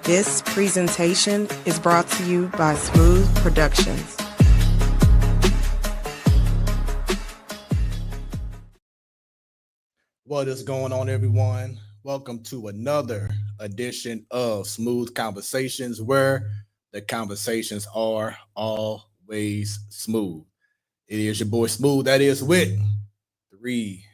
This presentation is brought to you by Smoooth Productions. What is going on, everyone? Welcome to another edition of Smoooth Conversations, where the conversations are always smooth. It is your boy Smooth, that is with 3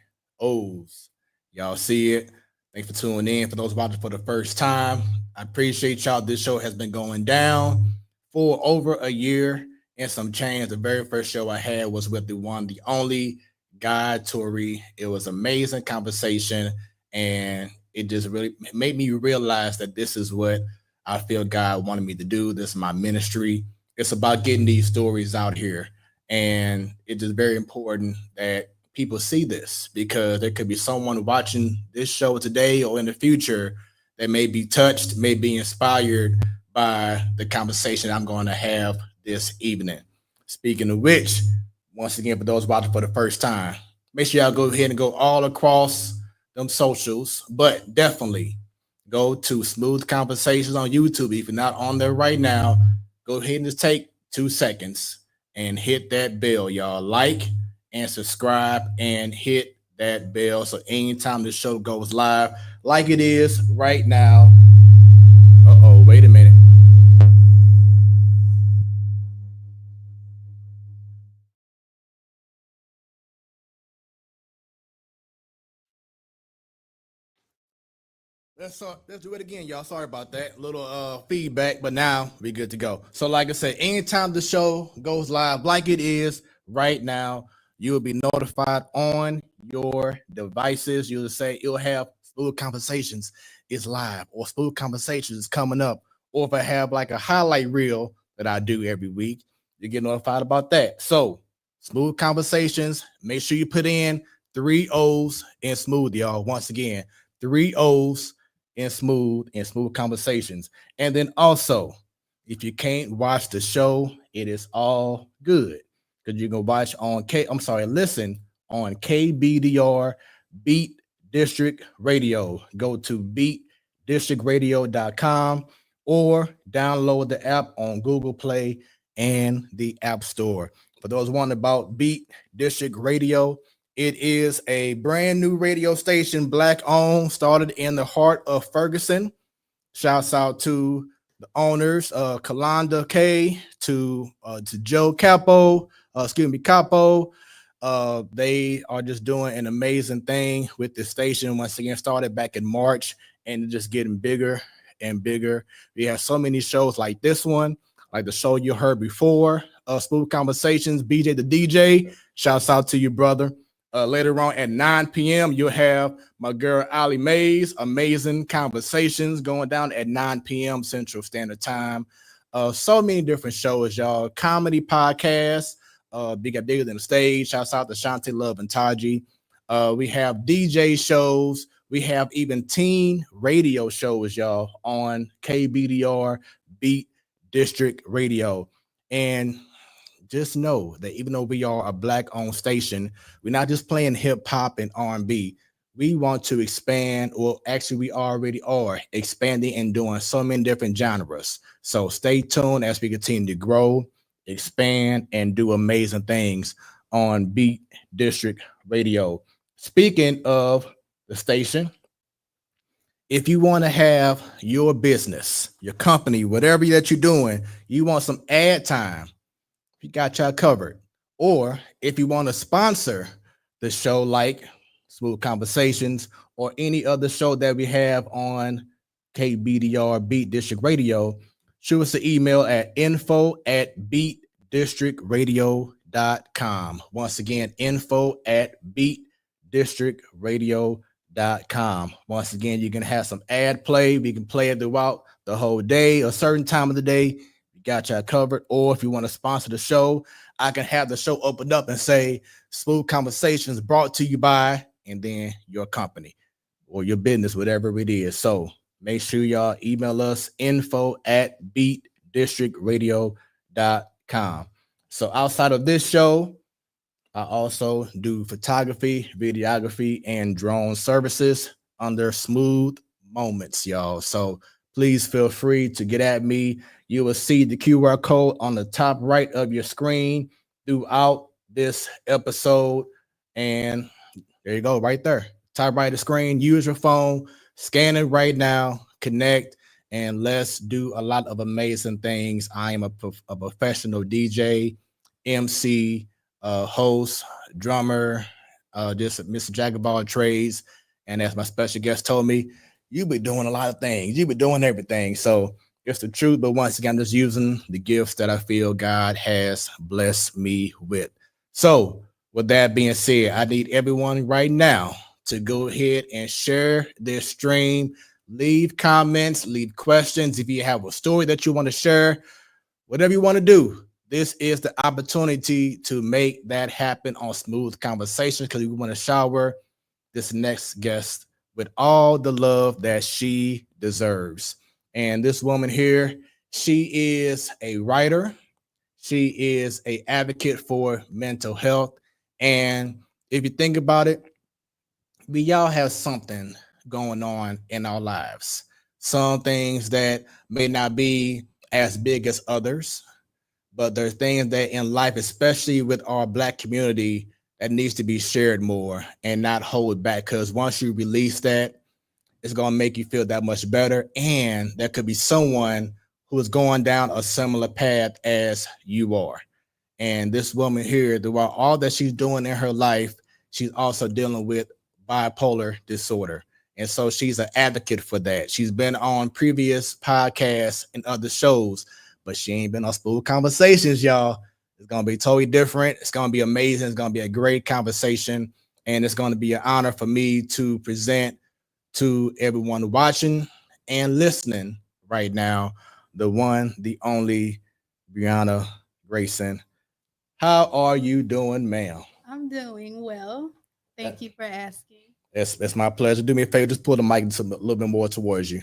O's. Y'all see it. Thanks for tuning in. For those watching for the first time, I appreciate y'all. This show has been going down for over a year and some change. The very first show I had was with the one, the only Guy Tory. It was amazing conversation, and it just really made me realize that this is what I feel God wanted me to do. This is my ministry. It's about getting these stories out here, and it is very important that people see this, because there could be someone watching this show today or in the future that may be touched, may be inspired by the conversation I'm going to have this evening. Speaking of which, once again, for those watching for the first time, make sure y'all go ahead and go all across them socials, but definitely go to Smoooth Conversations on YouTube. If you're not on there right now, go ahead and just take 2 seconds and hit that bell, y'all. Like and subscribe and hit that bell, so anytime the show goes live, like it is right now. Wait a minute. Let's do it again, y'all. Sorry about that little feedback, but now we good to go. So like I said, anytime the show goes live, like it is right now, you will be notified on your devices. You'll say it'll have Smoooth Conversations is live, or Smoooth Conversations is coming up, or if I have like a highlight reel that I do every week, you get notified about that. So Smoooth Conversations, make sure you put in 3 O's in Smooth, y'all. Once again, 3 O's in Smooth Conversations. And then also, if you can't watch the show, it is all good, because you can watch on listen on KBDR Beat District Radio. Go to beatdistrictradio.com or download the app on Google Play and the App Store. For those wondering about Beat District Radio, it is a brand new radio station, Black owned, started in the heart of Ferguson. Shouts out to the owners, Kalanda K, to Joe Capo, Capo. They are just doing an amazing thing with the station. Once again, started back in March, and just getting bigger and bigger. We have so many shows like this one, like the show you heard before, Smoooth Conversations, BJ the DJ. Shouts out to you, brother. Later on at 9 p.m., you'll have my girl Ali Mays, Amazing Conversations, going down at 9 p.m. Central Standard Time. So many different shows, y'all. Comedy podcasts, Bigger Than the Stage. Shouts out to Shanti Love and Taji. We have DJ shows. We have even teen radio shows, y'all, on KBDR Beat District Radio. And just know that even though we are a Black-owned station, we're not just playing hip-hop and R&B. We want to expand, or actually we already are expanding and doing so many different genres. So stay tuned as we continue to grow, expand, and do amazing things on Beat District Radio. Speaking of the station, if you want to have your business, your company, whatever that you're doing, you want some ad time, we got y'all covered. Or if you want to sponsor the show, like Smoooth Conversations or any other show that we have on KBDR Beat District Radio, shoot us an email at info@beatdistrictradio.com. Once again, info@beatdistrictradio.com. Once again, you can have some ad play. We can play it throughout the whole day, a certain time of the day. Got y'all covered. Or if you want to sponsor the show, I can have the show opened up and say Smoooth Conversations brought to you by, and then your company or your business, whatever it is. So make sure y'all email us info@beatdistrictradio.com. So outside of this show, I also do photography, videography, and drone services under Smooth Moments, y'all. So please feel free to get at me. You will see the QR code on the top right of your screen throughout this episode. And there you go, right there. Top right of the screen. Use your phone, scan it right now, connect, and let's do a lot of amazing things. I am a professional DJ, MC, host, drummer, just Mr. Jack of all trades. And as my special guest told me, you be doing a lot of things. You be doing everything. So it's the truth. But once again, I'm just using the gifts that I feel God has blessed me with. So with that being said, I need everyone right now to go ahead and share this stream. Leave comments, leave questions. If you have a story that you want to share, whatever you want to do, this is the opportunity to make that happen on Smoooth Conversations, because we want to shower this next guest with all the love that she deserves. And this woman here, she is a writer. She is a advocate for mental health. And if you think about it, we all have something going on in our lives. Some things that may not be as big as others, but there's things that in life, especially with our Black community, that needs to be shared more and not hold back. Because once you release that, it's going to make you feel that much better. And there could be someone who is going down a similar path as you are. And this woman here, throughout all that she's doing in her life, she's also dealing with bipolar disorder. And so she's an advocate for that. She's been on previous podcasts and other shows, but she ain't been on Smoooth Conversations, y'all. It's going to be totally different. It's going to be amazing. It's going to be a great conversation. And it's going to be an honor for me to present to everyone watching and listening right now, the one, the only Breana Grayson. How are you doing, ma'am? I'm doing well. Thank you for asking. It's my pleasure. Do me a favor, just pull the mic a little bit more towards you.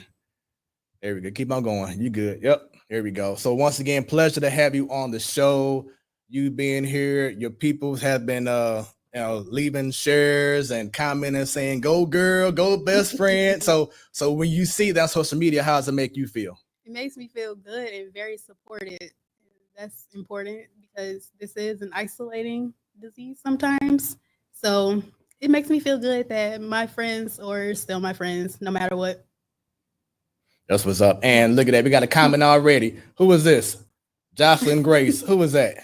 There we go. Keep on going. You good. Yep. Here we go. So once again, pleasure to have you on the show. You being here, your people have been leaving shares and commenting saying, go girl, go best friend. So when you see that on social media, how does it make you feel? It makes me feel good and very supported. That's important because this is an isolating disease sometimes. So it makes me feel good that my friends are still my friends no matter what. That's what's up. And look at that. We got a comment already. Who is this? Jocelyn Grace. Who is that?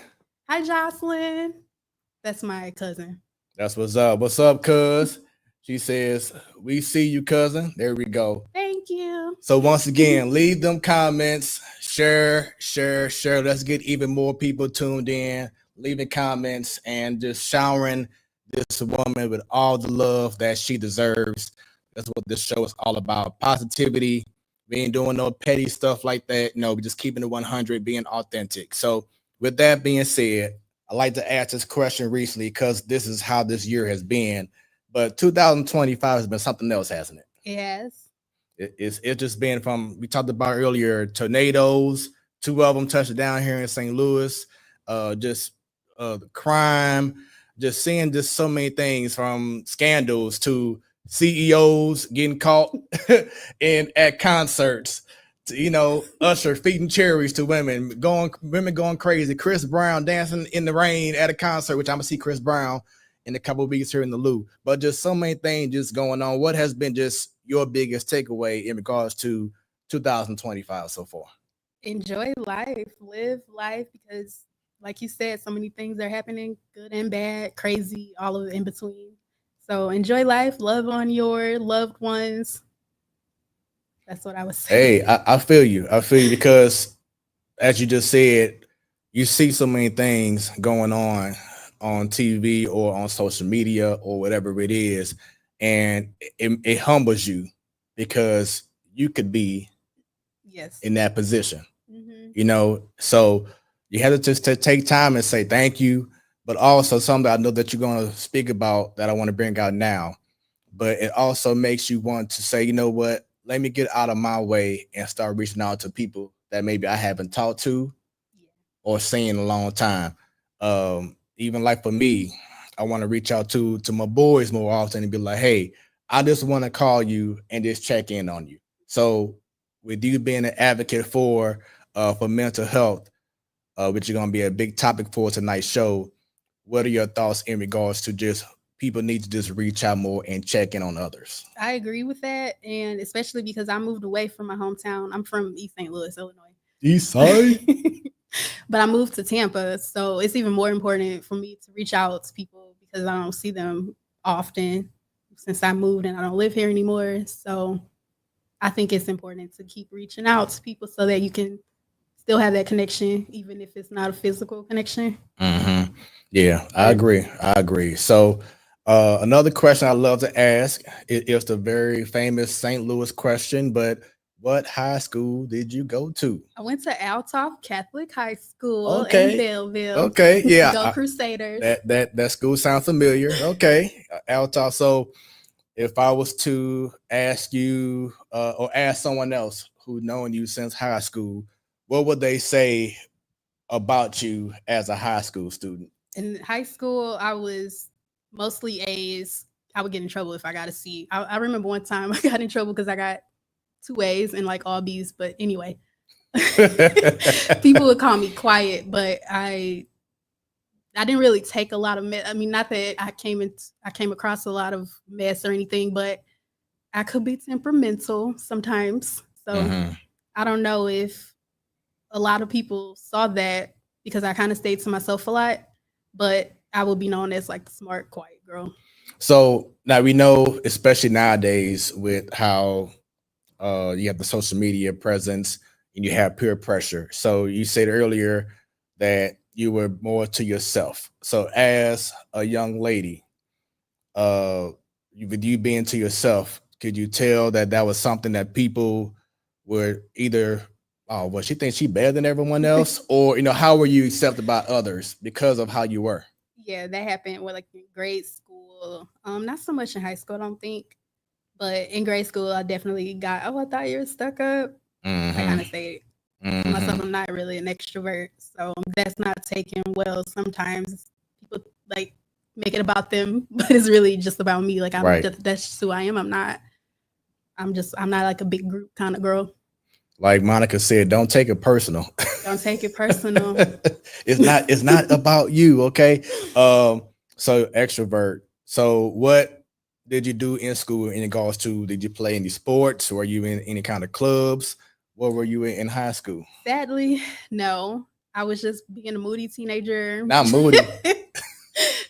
Hi, Jocelyn. That's my cousin. That's what's up. What's up, cuz? She says, we see you, cousin. There we go. Thank you. So once again, leave them comments, share. Let's get even more people tuned in, leaving comments and just showering this woman with all the love that she deserves. That's what this show is all about. Positivity. We ain't doing no petty stuff like that. No, we're just keeping it 100, being authentic. So with that being said, I like to ask this question recently because this is how this year has been. But 2025 has been something else, hasn't it? Yes. It's just been from, we talked about earlier, tornadoes, 2 of them touched down here in St. Louis, the crime, just seeing just so many things from scandals to CEOs getting caught at concerts, to, Usher feeding cherries to women going crazy. Chris Brown dancing in the rain at a concert, which I'm gonna see Chris Brown in a couple of weeks here in the Lou. But just so many things just going on. What has been just your biggest takeaway in regards to 2025 so far? Enjoy life, live life, because like you said, so many things are happening, good and bad, crazy, all of it in between. So enjoy life, love on your loved ones. That's what I was saying. Hey, I feel you. I feel you because, as you just said, you see so many things going on TV or on social media or whatever it is, and it humbles you because you could be in that position. So you have to just take time and say thank you, but also something I know that you're going to speak about that I want to bring out now. But it also makes you want to say, you know what, let me get out of my way and start reaching out to people that maybe I haven't talked to or seen in a long time. Even like for me, I want to reach out to my boys more often and be like, hey, I just want to call you and just check in on you. So with you being an advocate for mental health, which is going to be a big topic for tonight's show, what are your thoughts in regards to just people need to just reach out more and check in on others? I agree with that, and especially because I moved away from my hometown. I'm from East St. Louis, Illinois. East side? But I moved to Tampa, so it's even more important for me to reach out to people because I don't see them often since I moved and I don't live here anymore. So I think it's important to keep reaching out to people so that you can still have that connection, even if it's not a physical connection. Mm-hmm. Yeah, I agree. I agree. So, another question I love to ask is the very famous St. Louis question, but what high school did you go to? I went to Althoff Catholic High School in Okay. Belleville. Okay. Yeah. Go Crusaders. That school sounds familiar. Okay. Alta. So if I was to ask you or ask someone else who known you since high school, what would they say about you as a high school student? In high school, I was mostly A's. I would get in trouble if I got a C. I remember one time I got in trouble because I got 2 A's and like all B's. But anyway, people would call me quiet, but I didn't really take a lot of mess. I mean, not that I came across a lot of mess or anything, but I could be temperamental sometimes. So I don't know if a lot of people saw that because I kind of stayed to myself a lot, but I would be known as like the smart, quiet girl. So now we know, especially nowadays, with how you have the social media presence and you have peer pressure. So you said earlier that you were more to yourself. So as a young lady, with you being to yourself, could you tell that that was something that people were either, oh, well, she thinks she better than everyone else, or how were you accepted by others because of how you were? Yeah, that happened with like in grade school. Not so much in high school, I don't think. But in grade school, I definitely got, oh, I thought you were stuck up. I kind of say to myself, I'm not really an extrovert. So that's not taken well. Sometimes people like make it about them, but it's really just about me. Like that's just who I am. I'm not like a big group kind of girl. Like Monica said, don't take it personal. Don't take it personal. It's not about you, okay? So extrovert. So what did you do in school in regards to, did you play any sports? Were you in any kind of clubs? What were you in high school? Sadly, no. I was just being a moody teenager. Not moody.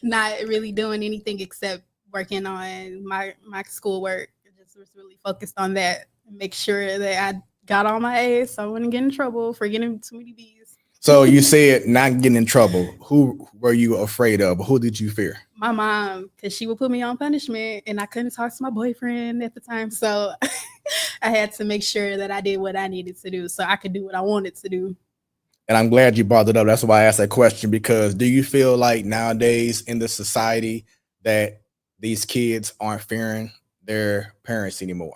Not really doing anything except working on my schoolwork. I just was really focused on that. Make sure that I got all my A's so I wouldn't get in trouble for getting too many B's. So you said not getting in trouble. Who were you afraid of? Who did you fear? My mom, because she would put me on punishment and I couldn't talk to my boyfriend at the time. So I had to make sure that I did what I needed to do so I could do what I wanted to do. And I'm glad you brought it up. That's why I asked that question, because do you feel like nowadays in the society that these kids aren't fearing their parents anymore?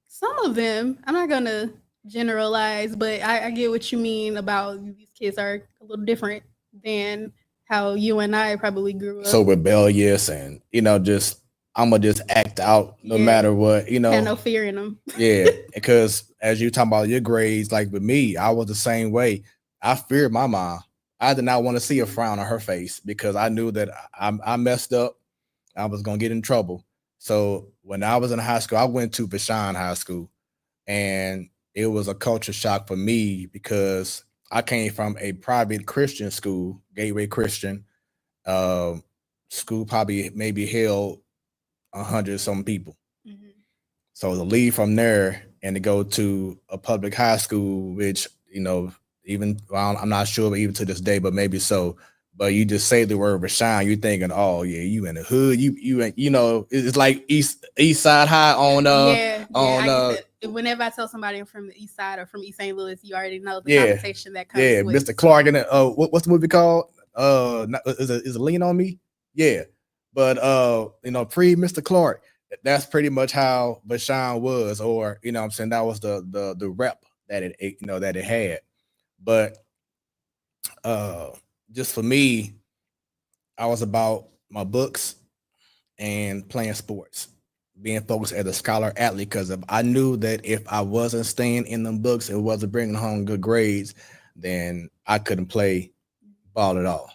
Some of them. I'm not going to generalize, but I get what you mean about these kids are a little different than how you and I probably grew up. So rebellious and, just, I'm going to just act out no matter what, Had no fear in them. Yeah, because as you talking about your grades, like with me, I was the same way. I feared my mom. I did not want to see a frown on her face because I knew that I messed up. I was going to get in trouble. So when I was in high school, I went to Vashon High School, and it was a culture shock for me because I came from a private Christian school, Gateway Christian school, probably maybe held 100 some people. So to leave from there and to go to a public high school, which, even, well, I'm not sure even to this day, but maybe so. But you just say the word Vashon, you're thinking, oh yeah, you in the hood, it's like East Side High on whenever I tell somebody I'm from the East Side or from East St. Louis, you already know the connotation that comes with. Mr. Clark and what's the movie called? Is it Lean on Me? Yeah, but pre Mr. Clark, that's pretty much how Vashon was, or I'm saying that was the rep that it had. But just for me, I was about my books and playing sports. being focused as a scholar athlete, because if I knew that if I wasn't staying in them books and wasn't bringing home good grades, then I couldn't play ball at all.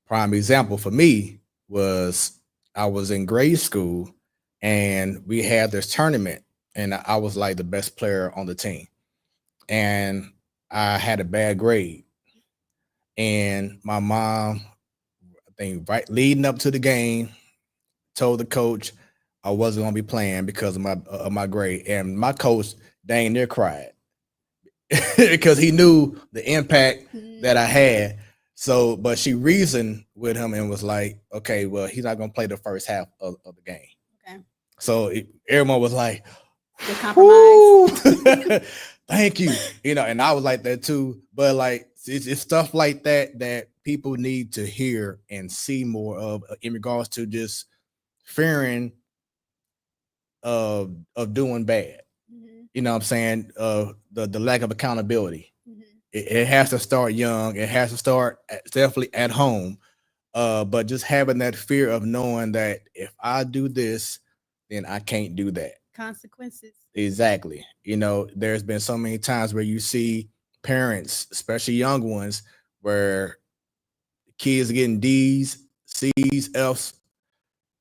Prime example for me was I was in grade school and we had this tournament and I was like the best player on the team. And I had a bad grade. And my mom, I think right leading up to the game, told the coach I wasn't gonna be playing because of my grade. And my coach dang near cried because he knew the impact that I had. So, but she reasoned with him and was like, okay, well, he's not gonna play the first half of the game. Okay. So everyone was like, the compromise. Thank you. You know, and I was like that too. But like it's stuff like that that people need to hear and see more of in regards to just fearing of doing bad. Mm-hmm. You know what I'm saying? The lack of accountability. Mm-hmm. It has to start young. It has to start definitely at home. But just having that fear of knowing that if I do this, then I can't do that. Consequences. Exactly. You know, there's been so many times where you see parents, especially young ones, where kids are getting D's, C's, F's,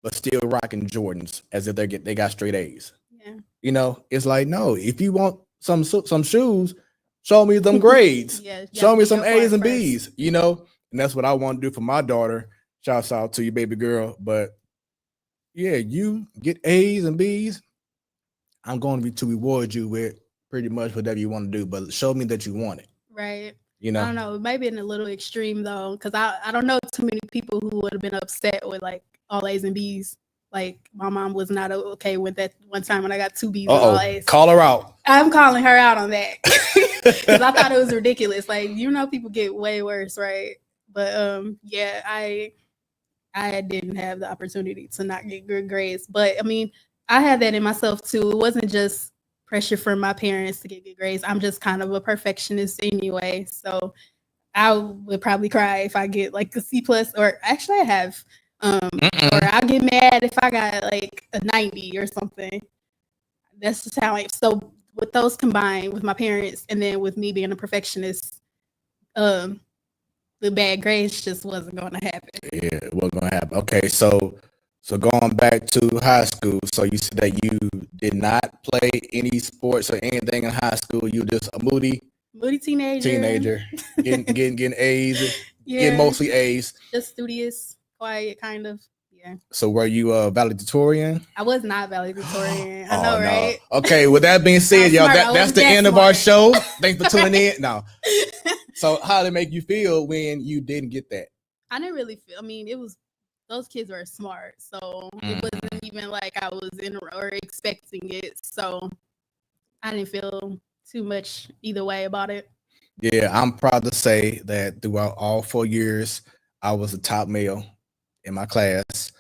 but still rocking Jordans as if they got straight A's. Yeah. You know, it's like, no, if you want some shoes, show me them grades. Yeah, show me some A's and first. B's, you know? And that's what I want to do for my daughter. Shouts out to you, baby girl. But yeah, you get A's and B's. I'm going to reward you with pretty much whatever you want to do, but show me that you want it. Right. You know, I don't know. Maybe in a little extreme though, because I don't know too many people who would have been upset with like all A's and B's. Like my mom was not okay with that one time when I got 2 B's and all A's. Call her out. I'm calling her out on that because I thought it was ridiculous. Like, you know, people get way worse, right? But yeah, I didn't have the opportunity to not get good grades. But I mean, I had that in myself too. It wasn't just pressure from my parents to get good grades. I'm just kind of a perfectionist anyway. So I would probably cry if I get like a C plus, or actually I have, or I'll get mad if I got like a 90 or something. That's just how so with those combined with my parents and then with me being a perfectionist, the bad grades just wasn't going to happen. Yeah, it wasn't going to happen. Okay, so going back to high school, so you said that you did not play any sports or anything in high school. You just a moody teenager, getting A's, getting mostly A's. Just studious, quiet, kind of. Yeah. So were you valedictorian? I was not valedictorian. I know, right? No. Okay, with that being said, y'all, that's the end of our show. Thanks for tuning in. No. So how did it make you feel when you didn't get that? I didn't really feel, I mean, it was, those kids were smart. So it wasn't even like I was in or expecting it. So I didn't feel too much either way about it. Yeah, I'm proud to say that throughout all 4 years, I was the top male in my class.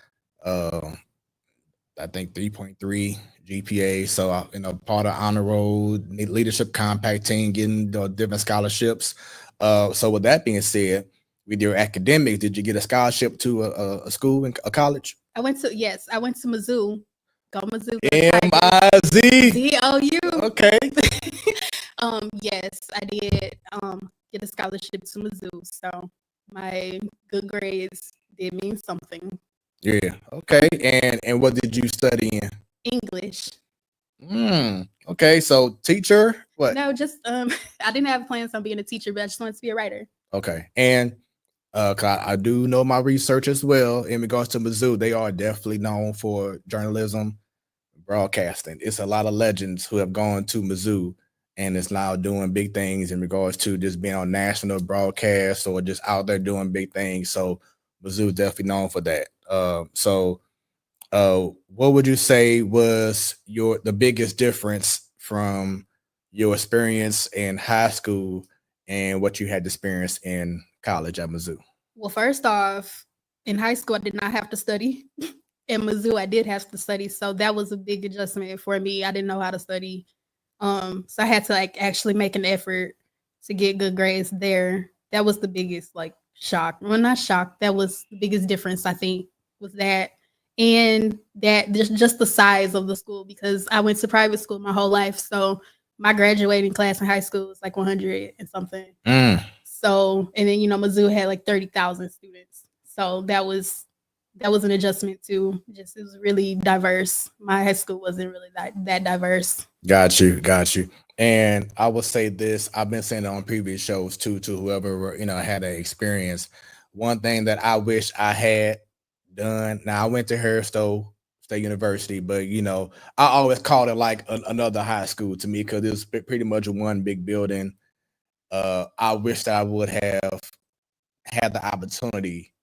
I think 3.3 GPA. So, part of honor roll, leadership compact team, getting different scholarships. So with that being said, with your academics, did you get a scholarship to a school, a college? I went to Mizzou. Go Mizzou. M-I-Z. ZOU. Okay. Yes, I did get a scholarship to Mizzou. So my good grades did mean something. Yeah. Okay. And what did you study in? English. Okay. So teacher, what? No, just I didn't have plans on being a teacher, but I just wanted to be a writer. Okay. And I do know my research as well in regards to Mizzou. They are definitely known for journalism, broadcasting. It's a lot of legends who have gone to Mizzou and is now doing big things in regards to just being on national broadcast or just out there doing big things. So Mizzou is definitely known for that. What would you say was the biggest difference from your experience in high school and what you had experienced in college at Mizzou? Well, first off, in high school, I did not have to study. In Mizzou, I did have to study. So that was a big adjustment for me. I didn't know how to study. So I had to actually make an effort to get good grades there. That was the biggest shock. Well, not shock. That was the biggest difference, I think, was that. and that just the size of the school, because I went to private school my whole life. So my graduating class in high school was like 100 and something. So, and then, Mizzou had like 30,000 students. So that was an adjustment too. Just, it was really diverse. My high school wasn't really that diverse. Got you. And I will say this, I've been saying it on previous shows too, to whoever, had an experience. One thing that I wish I had done. Now I went to Harris-Stowe State University, but I always called it like another high school to me because it was pretty much one big building. I wish that I would have had the opportunity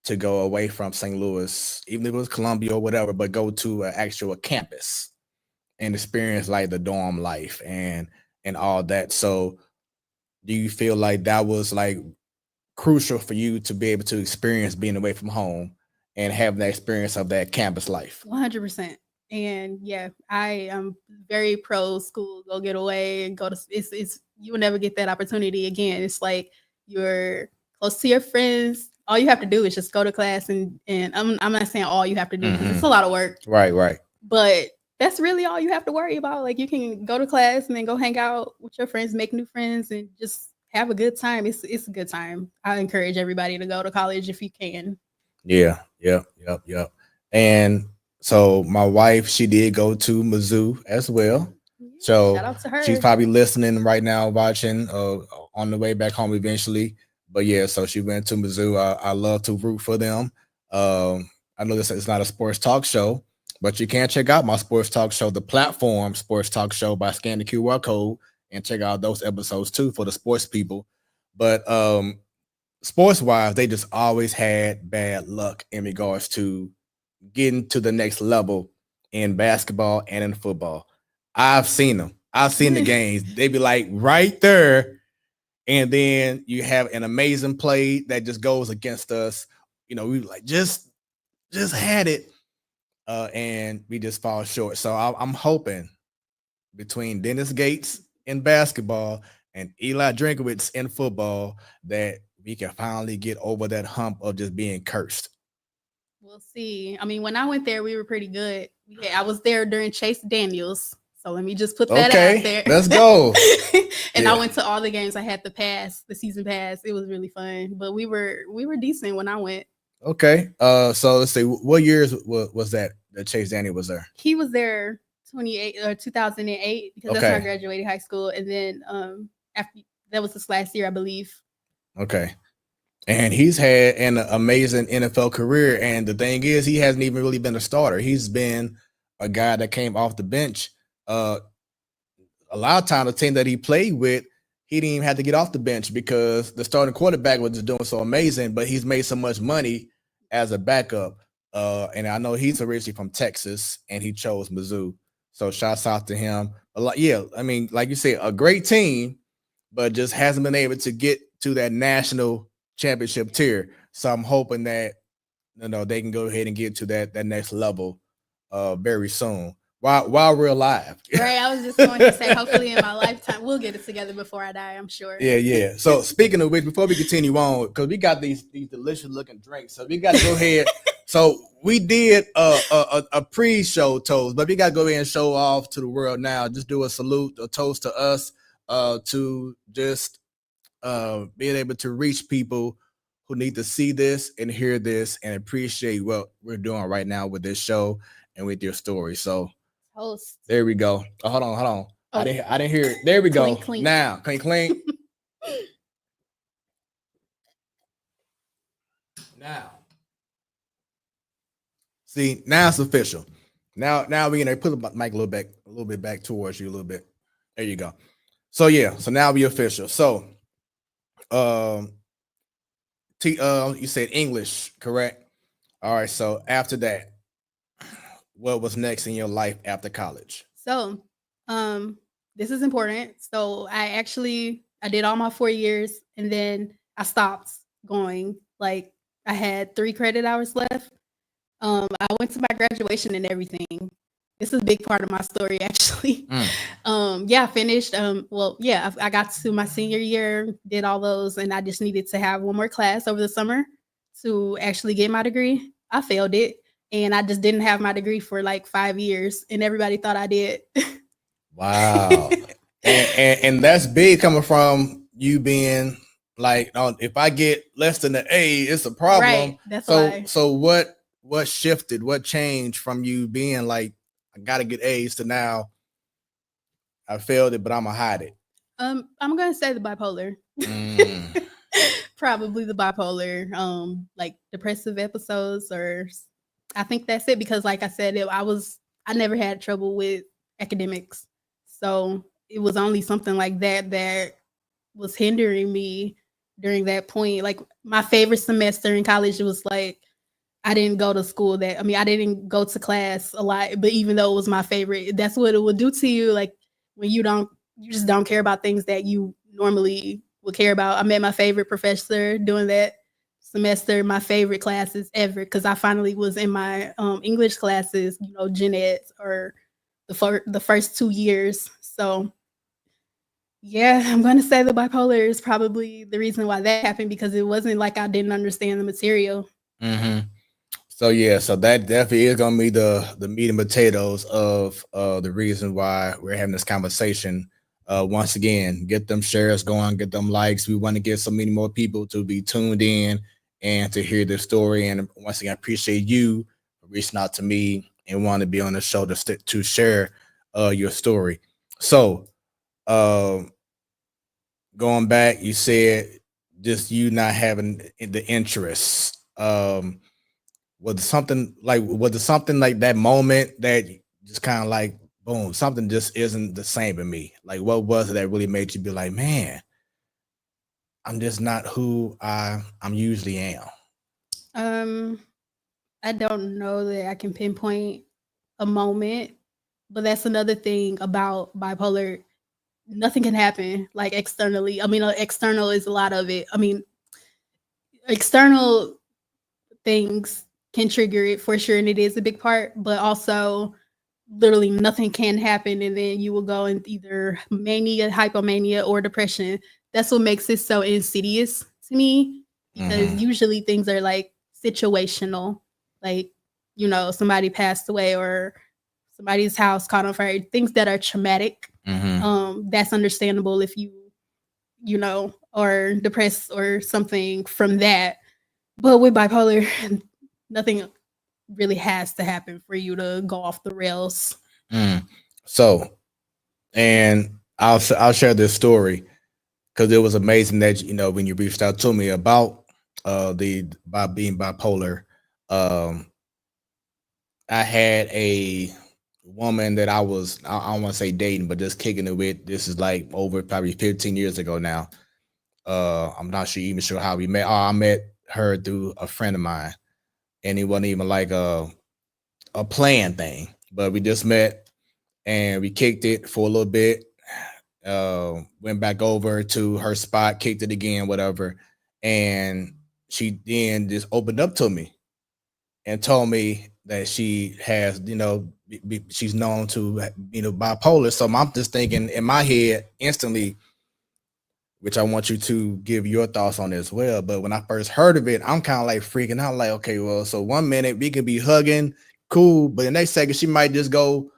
to go away from St. Louis, even if it was Columbia or whatever, but go to an actual campus and experience like the dorm life and all that. So do you feel like that was like crucial for you to be able to experience being away from home and having that experience of that campus life? 100%. And yeah, I am very pro school. Go get away and go to. It's you will never get that opportunity again. It's like you're close to your friends. All you have to do is just go to class, and I'm not saying all you have to do because it's a lot of work. Right. But that's really all you have to worry about. Like, you can go to class and then go hang out with your friends, make new friends, and just have a good time. It's a good time. I encourage everybody to go to college if you can. Yeah. Yep. And so my wife, she did go to Mizzou as well. So shout out to her. She's probably listening right now, watching on the way back home eventually. But yeah, so she went to Mizzou. I love to root for them. I know this is not a sports talk show, but you can check out my sports talk show, The Platform Sports Talk Show, by scanning the QR code and check out those episodes too for the sports people. But sports wise, they just always had bad luck in regards to getting to the next level in basketball and in football. I've seen them. I've seen the games. They be like right there. And then you have an amazing play that just goes against us. We like just had it. And we just fall short. So I'm hoping between Dennis Gates in basketball and Eli Drinkowitz in football that we can finally get over that hump of just being cursed. We'll see. I mean, when I went there, we were pretty good. I was there during Chase Daniels. So let me just put that out there. Let's go. And I went to all the games. I had the season pass. It was really fun. But we were decent when I went. Okay. So let's see. What years was that Chase Daniel was there? He was there 2008 because that's when I graduated high school. And then after that was his last year, I believe. Okay. And he's had an amazing NFL career. And the thing is, he hasn't even really been a starter. He's been a guy that came off the bench. A lot of time, the team that he played with, he didn't even have to get off the bench because the starting quarterback was just doing so amazing, but he's made so much money as a backup. And I know he's originally from Texas and he chose Mizzou. So shouts out to him. I mean, like you said, a great team, but just hasn't been able to get to that national championship tier. So I'm hoping that they can go ahead and get to that next level very soon. While we're alive. Right. I was just going to say, hopefully in my lifetime, we'll get it together before I die, I'm sure. Yeah. So speaking of which, before we continue on, because we got these delicious looking drinks, so we got to go ahead. So we did a pre-show toast, but we got to go ahead and show off to the world now. Just do a salute, a toast to us, to just being able to reach people who need to see this and hear this and appreciate what we're doing right now with this show and with your story. So toast. There we go. Oh, hold on. Oh. I didn't hear it. There we go. Clean. Now, clean. Now. See, now it's official. Now we can put the mic a little bit back towards you a little bit. There you go. So yeah, so now we official. So you said English, correct? All right, so after that, what was next in your life after college? So, this is important. So I did all my 4 years and then I stopped going. Like, I had 3 credit hours left. I went to my graduation and everything. This is a big part of my story, actually. I finished. I got to my senior year, did all those, and I just needed to have one more class over the summer to actually get my degree. I failed it. and I just didn't have my degree for like 5 years, and everybody thought I did. Wow. And that's big coming from you being like, oh, if I get less than an A, it's a problem. Right. That's So why. so what shifted? What changed from you being like, I gotta get A's to now I failed it, but I'm gonna hide it. I'm gonna say the bipolar. Mm, Probably the bipolar, like depressive episodes, or I think that's it because, like I said, I never had trouble with academics, so it was only something like that that was hindering me during that point. Like my favorite semester in college, it was like I didn't go to school that I mean, I didn't go to class a lot, but even though it was my favorite, that's what it would do to you. Like when you just don't care about things that you normally would care about. I met my favorite professor during that semester, my favorite classes ever, because I finally was in my English classes, gen eds or the first 2 years. So yeah, I'm gonna say the bipolar is probably the reason why that happened because it wasn't like I didn't understand the material. hmm So yeah, so that definitely is gonna be the meat and potatoes of the reason why we're having this conversation. Once again, get them shares going, get them likes. We want to get so many more people to be tuned in and to hear this story. And once again, I appreciate you for reaching out to me and wanting to be on the show to share your story. So um going back, you said just you not having the interest. Was it something like that moment that just kind of like boom, something just isn't the same in me? Like what was it that really made you be like, man, I'm just not who I'm usually am? Um, I don't know that I can pinpoint a moment, but that's another thing about bipolar. Nothing can happen like externally. I mean, external is a lot of it. I mean, external things can trigger it for sure, and it is a big part, but also literally nothing can happen and then you will go in either mania, hypomania, or depression. That's what makes it so insidious to me because Mm-hmm. usually things are like situational, like somebody passed away or somebody's house caught on fire, things that are traumatic. Mm-hmm. That's understandable if are depressed or something from that. But with bipolar, nothing really has to happen for you to go off the rails. Mm. So, and I'll share this story because it was amazing that when you reached out to me about the by being bipolar. Um, I had a woman that I don't want to say dating, but just kicking it with. This is like over probably 15 years ago now. I'm not sure even sure how we met. Oh, I met her through a friend of mine, and it wasn't even like a planned thing, but we just met and we kicked it for a little bit. Went back over to her spot, kicked it again, whatever, and she then just opened up to me and told me that she has, she's known to, bipolar. So I'm just thinking in my head instantly, which I want you to give your thoughts on as well. But when I first heard of it, I'm kind of like freaking out, like, okay, well, so 1 minute we could be hugging, cool, but the next second she might just go,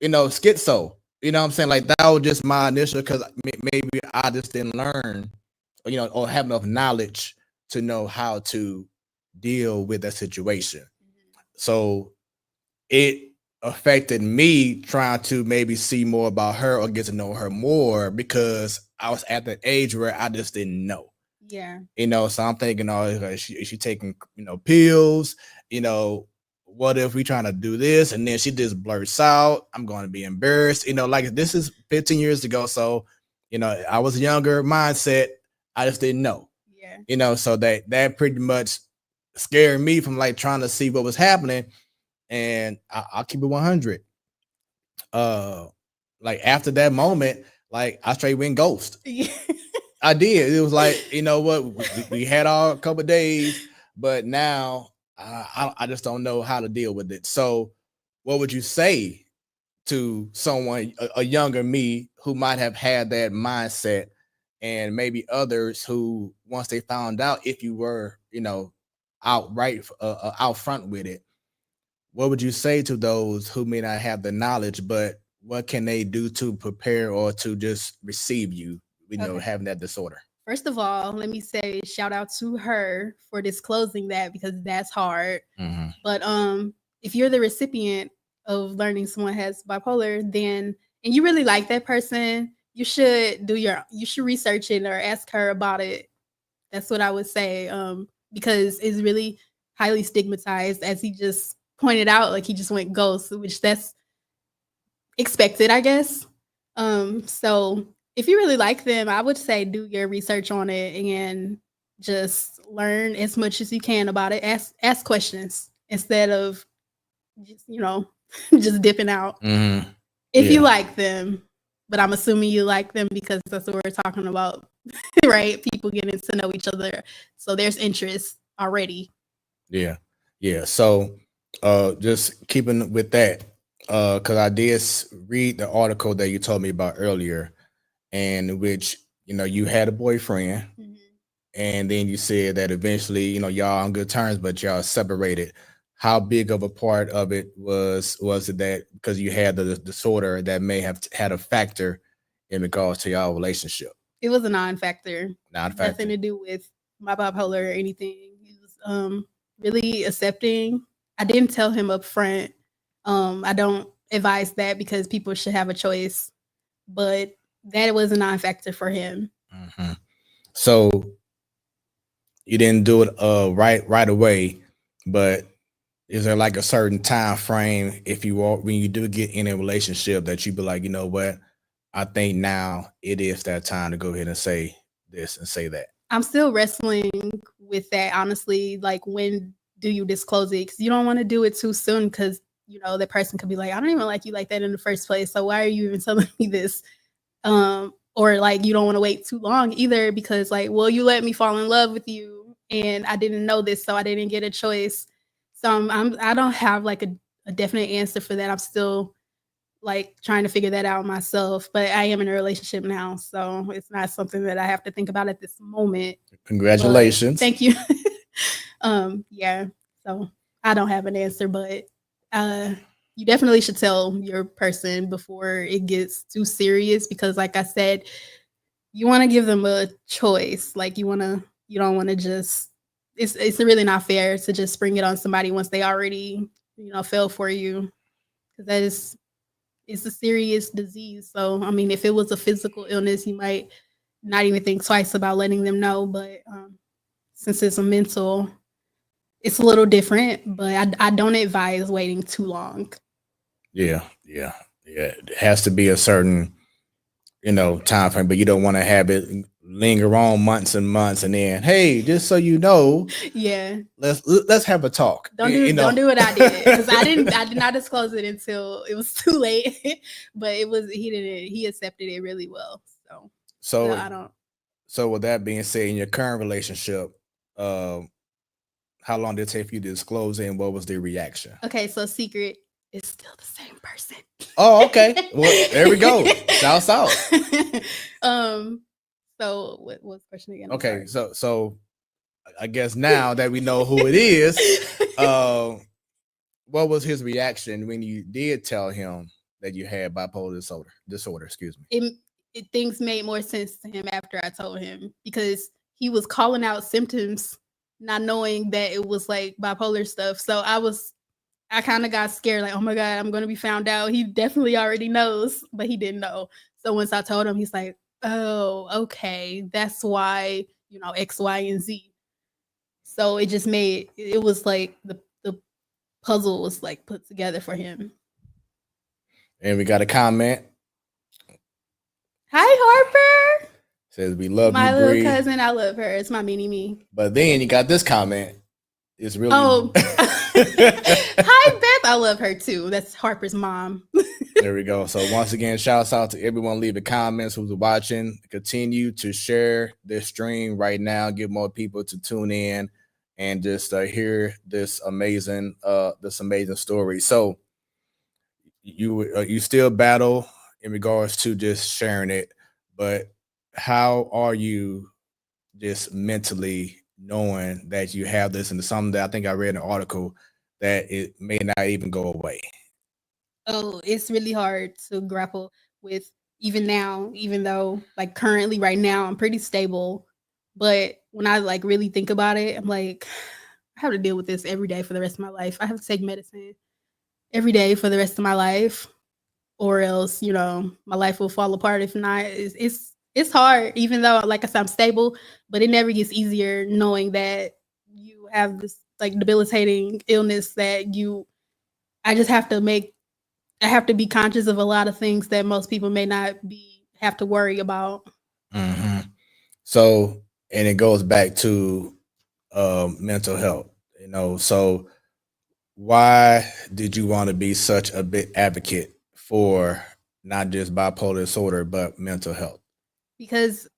schizo. You know what I'm saying? Like that was just my initial because maybe I just didn't learn, or have enough knowledge to know how to deal with that situation. So it affected me trying to maybe see more about her or get to know her more because I was at that age where I just didn't know. Yeah. So I'm thinking, oh, is she taking, pills? What if we trying to do this? And then she just blurts out, I'm going to be embarrassed. Like this is 15 years ago. So, I was younger mindset. I just didn't know, Yeah. So that pretty much scared me from like trying to see what was happening. And I'll keep it 100. Uh, like after that moment, like I straight went ghost. Yeah. I did. It was like, you know what? We had our couple days, but now I just don't know how to deal with it. So, what would you say to someone, a younger me, who might have had that mindset, and maybe others who, once they found out if you were, outright out front with it, what would you say to those who may not have the knowledge, but what can they do to prepare or to just receive you, Okay. having that disorder? First of all, let me say shout out to her for disclosing that because that's hard. Mm-hmm. But if you're the recipient of learning someone has bipolar, then and you really like that person, you should research it or ask her about it. That's what I would say. Because it's really highly stigmatized, as he just pointed out, like he just went ghost, which that's expected, I guess. So if you really like them, I would say do your research on it and just learn as much as you can about it. Ask questions instead of just, just dipping out. Mm-hmm. If you like them, but I'm assuming you like them because that's what we're talking about, right? People getting to know each other. So there's interest already. Yeah. Yeah. So just keeping with that, because I did read the article that you told me about earlier, and in which, you had a boyfriend, Mhm. and then you said that eventually, y'all on good terms, but y'all separated. How big of a part of it was it that because you had the disorder that may have had a factor in regards to y'all relationship? It was a non-factor. Non-factor. Nothing to do with my bipolar or anything. He was really accepting. I didn't tell him up front. I don't advise that because people should have a choice, but that was a non-factor for him. Mm-hmm. So you didn't do it right away, but is there like a certain time frame if you are when you do get in a relationship that you be like, you know what, I think now it is that time to go ahead and say this and say that? I'm still wrestling with that, honestly. Like, when do you disclose it? Because you don't want to do it too soon because, that person could be like, I don't even like you like that in the first place. So why are you even telling me this? Or like, you don't want to wait too long either because like, well, you let me fall in love with you and I didn't know this, so I didn't get a choice. So I don't have like a definite answer for that. I'm still like trying to figure that out myself, but I am in a relationship now, so it's not something that I have to think about at this moment. Congratulations. Thank you. Yeah. So I don't have an answer, but you definitely should tell your person before it gets too serious because like I said, you want to give them a choice. Like you don't want to just it's really not fair to just spring it on somebody once they already, fell for you. Cuz that is it's a serious disease. So, I mean, if it was a physical illness, you might not even think twice about letting them know. But since it's a mental, it's a little different. But I don't advise waiting too long. Yeah. It has to be a certain, time frame, but you don't want to have it linger on months and months, and then, hey, just so you know, Yeah, let's have a talk. don't do what I did because I did not disclose it until it was too late. But he accepted it really well. So no, I don't. So with that being said, in your current relationship, how long did it take for you to disclose it, and what was the reaction? Okay, so secret is still the same person. Oh, okay. Well, there we go. Shouts out. So what was the question again? Okay, so I guess now that we know who it is, what was his reaction when you did tell him that you had bipolar disorder? Excuse me. Things made more sense to him after I told him because he was calling out symptoms, not knowing that it was like bipolar stuff. So I kind of got scared, like, oh my God, I'm going to be found out. He definitely already knows, but he didn't know. So once I told him, he's like, oh, okay, that's why, X, Y, and Z. So it was like the puzzle was like put together for him. And we got a comment. Hi, Harper. Says we love my you, little Bree. cousin. I love her. It's my mini me. But then you got this comment. It's really Hi, Beth. I love her too. That's Harper's mom. There we go. So once again, shouts out to everyone leaving comments who's watching. Continue to share this stream right now. Get more people to tune in and just hear this amazing story. So you still battle in regards to just sharing it, but how are you just mentally knowing that you have this? And something that I think I read in an article that it may not even go away? Oh, it's really hard to grapple with even now, even though like currently right now I'm pretty stable. But when I like really think about it, I'm like, I have to deal with this every day for the rest of my life. I have to take medicine every day for the rest of my life, or else, my life will fall apart if not. It's hard, even though like I said, I'm stable, but it never gets easier knowing that you have this like debilitating illness that I just I have to be conscious of a lot of things that most people may not have to worry about. Hmm. So, and it goes back to mental health, So, why did you want to be such a big advocate for not just bipolar disorder but mental health? Because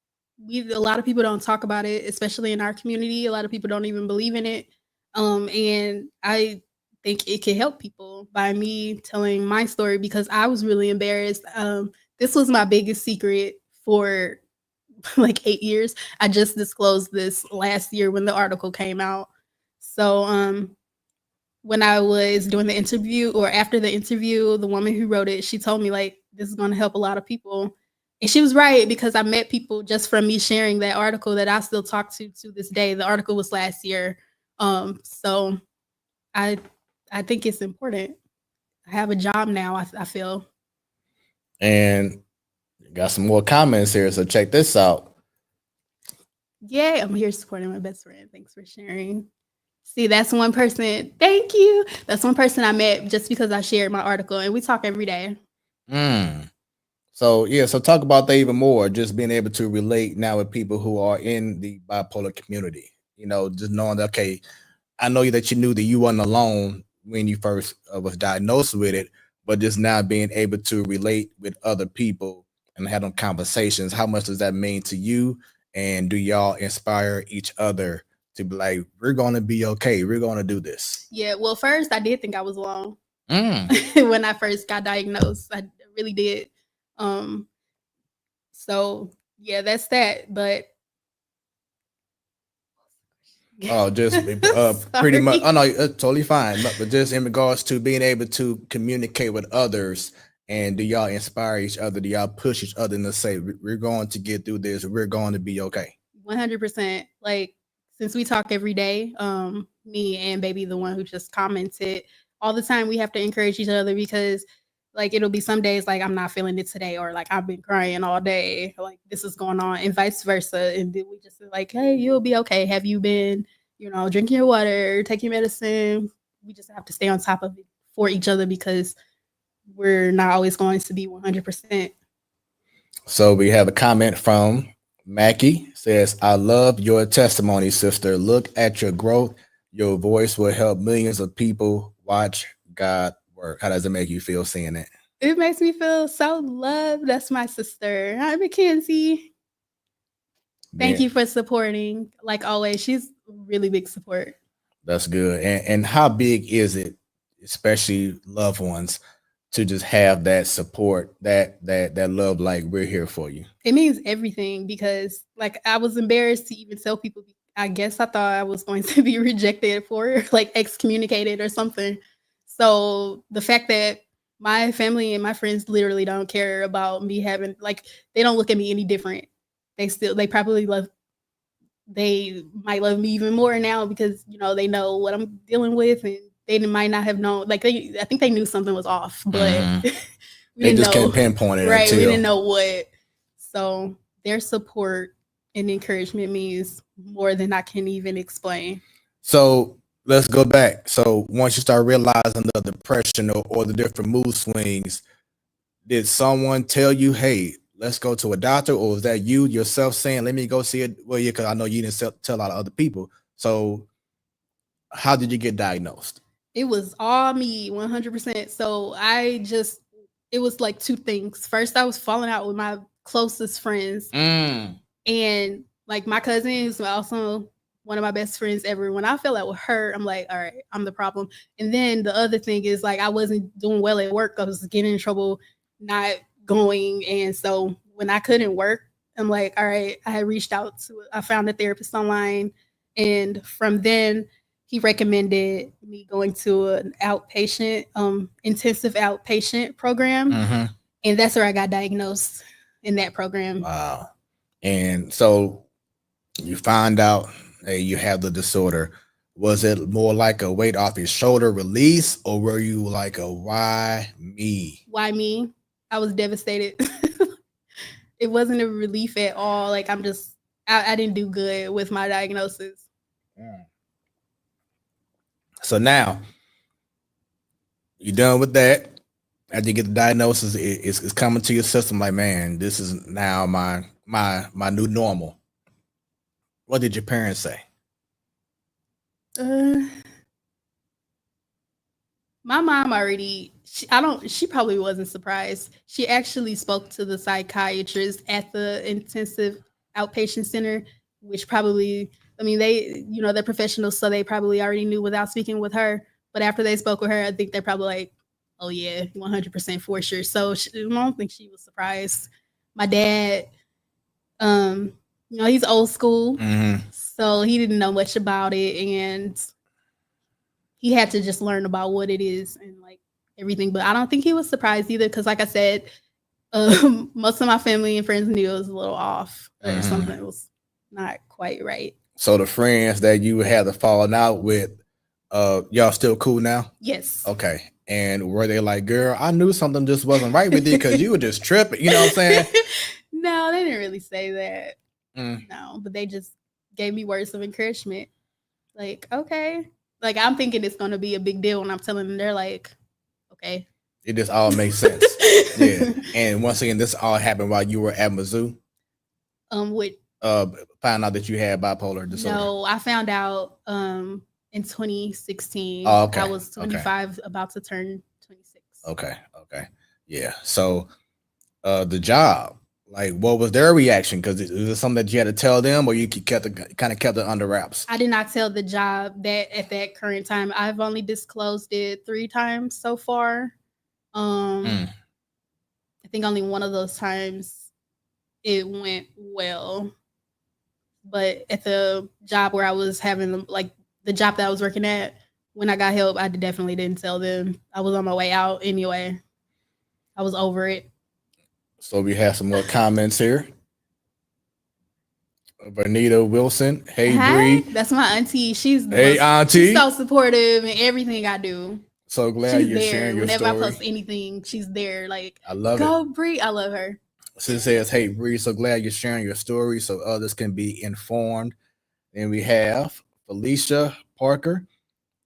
a lot of people don't talk about it, especially in our community. A lot of people don't even believe in it. And I think it can help people by me telling my story because I was really embarrassed. This was my biggest secret for like 8 years. I just disclosed this last year when the article came out. So when I was doing the interview or after the interview, the woman who wrote it, she told me like this is going to help a lot of people. And she was right because I met people just from me sharing that article that I still talk to this day. The article was last year. So I I think it's important. I have a job now, I feel. And got some more comments here, so check this out. Yay, I'm here supporting my best friend. Thanks for sharing. See, that's one person. Thank you. That's one person I met just because I shared my article, and we talk every day. So yeah, so talk about that even more. Just being able to relate now with people who are in the bipolar community. Just knowing that okay, I know that you knew that you weren't alone when you first was diagnosed with it, but just now being able to relate with other people and have them conversations. How much does that mean to you? And do y'all inspire each other to be like, we're going to be okay. We're going to do this? Yeah. Well, first I did think I was alone Mm. when I first got diagnosed. I really did. Um. So yeah, that's that. But Oh, just pretty much. Oh no, totally fine. But just in regards to being able to communicate with others, and do y'all inspire each other? Do y'all push each other to say we're going to get through this? We're going to be okay. 100%. Like since we talk every day, me and baby, the one who just commented all the time, we have to encourage each other because like it'll be some days like I'm not feeling it today, or like I've been crying all day, like this is going on, and vice versa. And then we just like, hey, you'll be okay. Have you been, drinking your water, taking medicine? We just have to stay on top of it for each other because we're not always going to be 100%. So we have a comment from Mackie says, I love your testimony, sister. Look at your growth. Your voice will help millions of people. Watch God work. How does it make you feel seeing it? It makes me feel so loved. That's my sister. Hi, Mackenzie. Thank you for supporting. Like always, she's really big support. That's good. And how big is it, especially loved ones, to just have that support, that love, like we're here for you? It means everything because like I was embarrassed to even tell people. I guess I thought I was going to be rejected for like excommunicated or something. So the fact that my family and my friends literally don't care about me having like they don't look at me any different. They might love me even more now because they know what I'm dealing with, and they might not have known. Like I think they knew something was off, but we They didn't just know. couldn't pinpoint it Right, until we didn't know what. So their support and encouragement means more than I can even explain. So let's go back. So once you start realizing the depression or the different mood swings, did someone tell you, hey, let's go to a doctor, or was that you yourself saying, let me go see it? Well, yeah, because I know you didn't tell a lot of other people. So how did you get diagnosed? It was all me, 100%. So it was like two things. First, I was falling out with my closest friends. And like my cousin is also one of my best friends ever. When I fell out with her, I'm like, all right, I'm the problem. And then the other thing is like I wasn't doing well at work. I was getting in trouble, not going. And so when I couldn't work, I'm like, all right, I found a therapist online. And from then he recommended me going to an outpatient, intensive outpatient program. Mm-hmm. And that's where I got diagnosed in that program. Wow. And so you find out hey, you have the disorder. Was it more like a weight off your shoulder release, or were you like a why me? Why me? I was devastated. It wasn't a relief at all. Like I didn't do good with my diagnosis. So now you're done with that. After you get the diagnosis, it's coming to your system like, man, this is now my new normal. What did your parents say? My mom already, she probably wasn't surprised. She actually spoke to the psychiatrist at the intensive outpatient center, which probably, I mean, they're professionals, so they probably already knew without speaking with her. But after they spoke with her, I think they're probably like, oh yeah, 100% for sure. So I don't think she was surprised. My dad, he's old school, so he didn't know much about it, and he had to just learn about what it is and like everything. But I don't think he was surprised either, because like I said, most of my family and friends knew it was a little off or something was not quite right. So the friends that you had to falling out with, y'all still cool now? Yes. Okay. And were they like, girl, I knew something just wasn't right with you because you were just tripping. You know what I'm saying? No, they didn't really say that. No, but they just gave me words of encouragement. Like, okay. Like, I'm thinking it's going to be a big deal when I'm telling them. They're like, okay. It just all makes sense. Yeah. And once again, this all happened while you were at Mizzou? Found out that you had bipolar disorder? No, I found out in 2016. Oh, okay. I was 25, about to turn 26. Okay. Yeah. So the job, like, what was their reaction? Because was it something that you had to tell them, or you kept it under wraps? I did not tell the job that at that current time. I've only disclosed it 3 times so far. I think only one of those times it went well. But at the job where I was having, like, the job that I was working at, when I got help, I definitely didn't tell them. I was on my way out anyway. I was over it. So we have some more comments here. Bernita Wilson. Hey, Bree. That's my auntie. Auntie. She's so supportive in everything I do. So glad she's you're there. sharing your Whenever story. I post anything, she's there. Like, I love go, it. Bree. I love her. She says, hey, Bree, so glad you're sharing your story so others can be informed. Then we have Felicia Parker.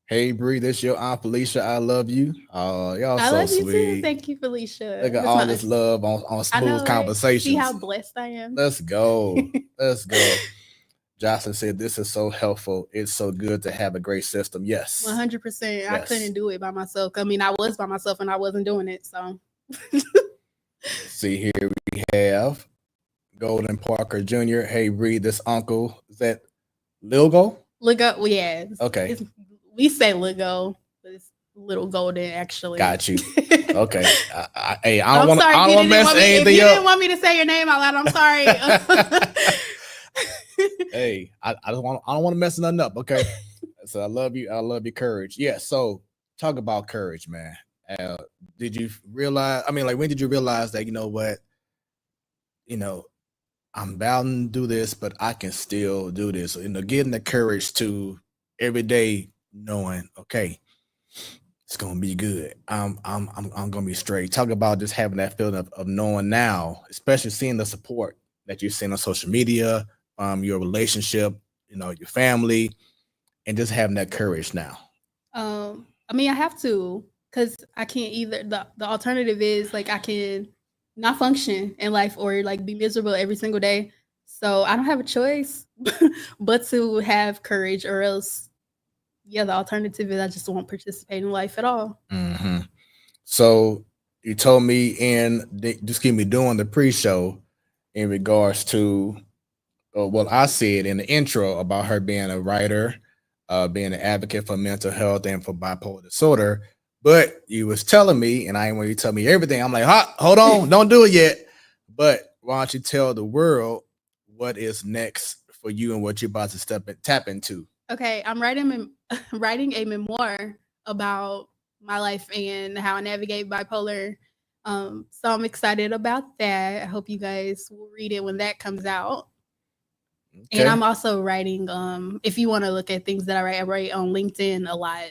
Hey, Bree, this your Aunt Felicia. I love you. Oh, y'all I so love sweet. You too. Thank you, Felicia. Look at all this love on Smoooth Conversations. See how blessed I am. Let's go. Let's go. Jocelyn said, this is so helpful. It's so good to have a great system. Yes. 100%. Yes. I couldn't do it by myself. I mean, I was by myself and I wasn't doing it. So. See, here we have Golden Parker Jr. Hey, Bree, this uncle. Is that Lilgo? Ligo, yeah. Okay. We say Ligo, but it's Little Golden, actually. Got you. Okay. Hey, I don't want to mess anything up. If you didn't want me to say your name out loud, I'm sorry. Hey, I don't want to mess nothing up. Okay. So I love you. I love your courage. Yeah. So talk about courage, man. Did you realize? I mean, like, when did you realize that, you know what? You know, I'm bound to do this, but I can still do this. You know, getting the courage to every day knowing, okay, it's gonna be good. I'm gonna be straight. Talk about just having that feeling of knowing now, especially seeing the support that you're seeing on social media, your relationship, you know, your family, and just having that courage now. I mean, I have to, because I can't either. The alternative is, like, I can not function in life or, like, be miserable every single day. So I don't have a choice but to have courage, or else, yeah, the alternative is I just won't participate in life at all. Mm-hmm. So you told me during the pre-show in regards to what I said in the intro about her being a writer, being an advocate for mental health and for bipolar disorder. But you was telling me, and I didn't want you to tell me everything. I'm like, hold on, don't do it yet. But why don't you tell the world what is next for you and what you're about to tap into? Okay, I'm writing writing a memoir about my life and how I navigate bipolar. So I'm excited about that. I hope you guys will read it when that comes out. And Okay. I'm also writing. If you want to look at things that I write on LinkedIn a lot.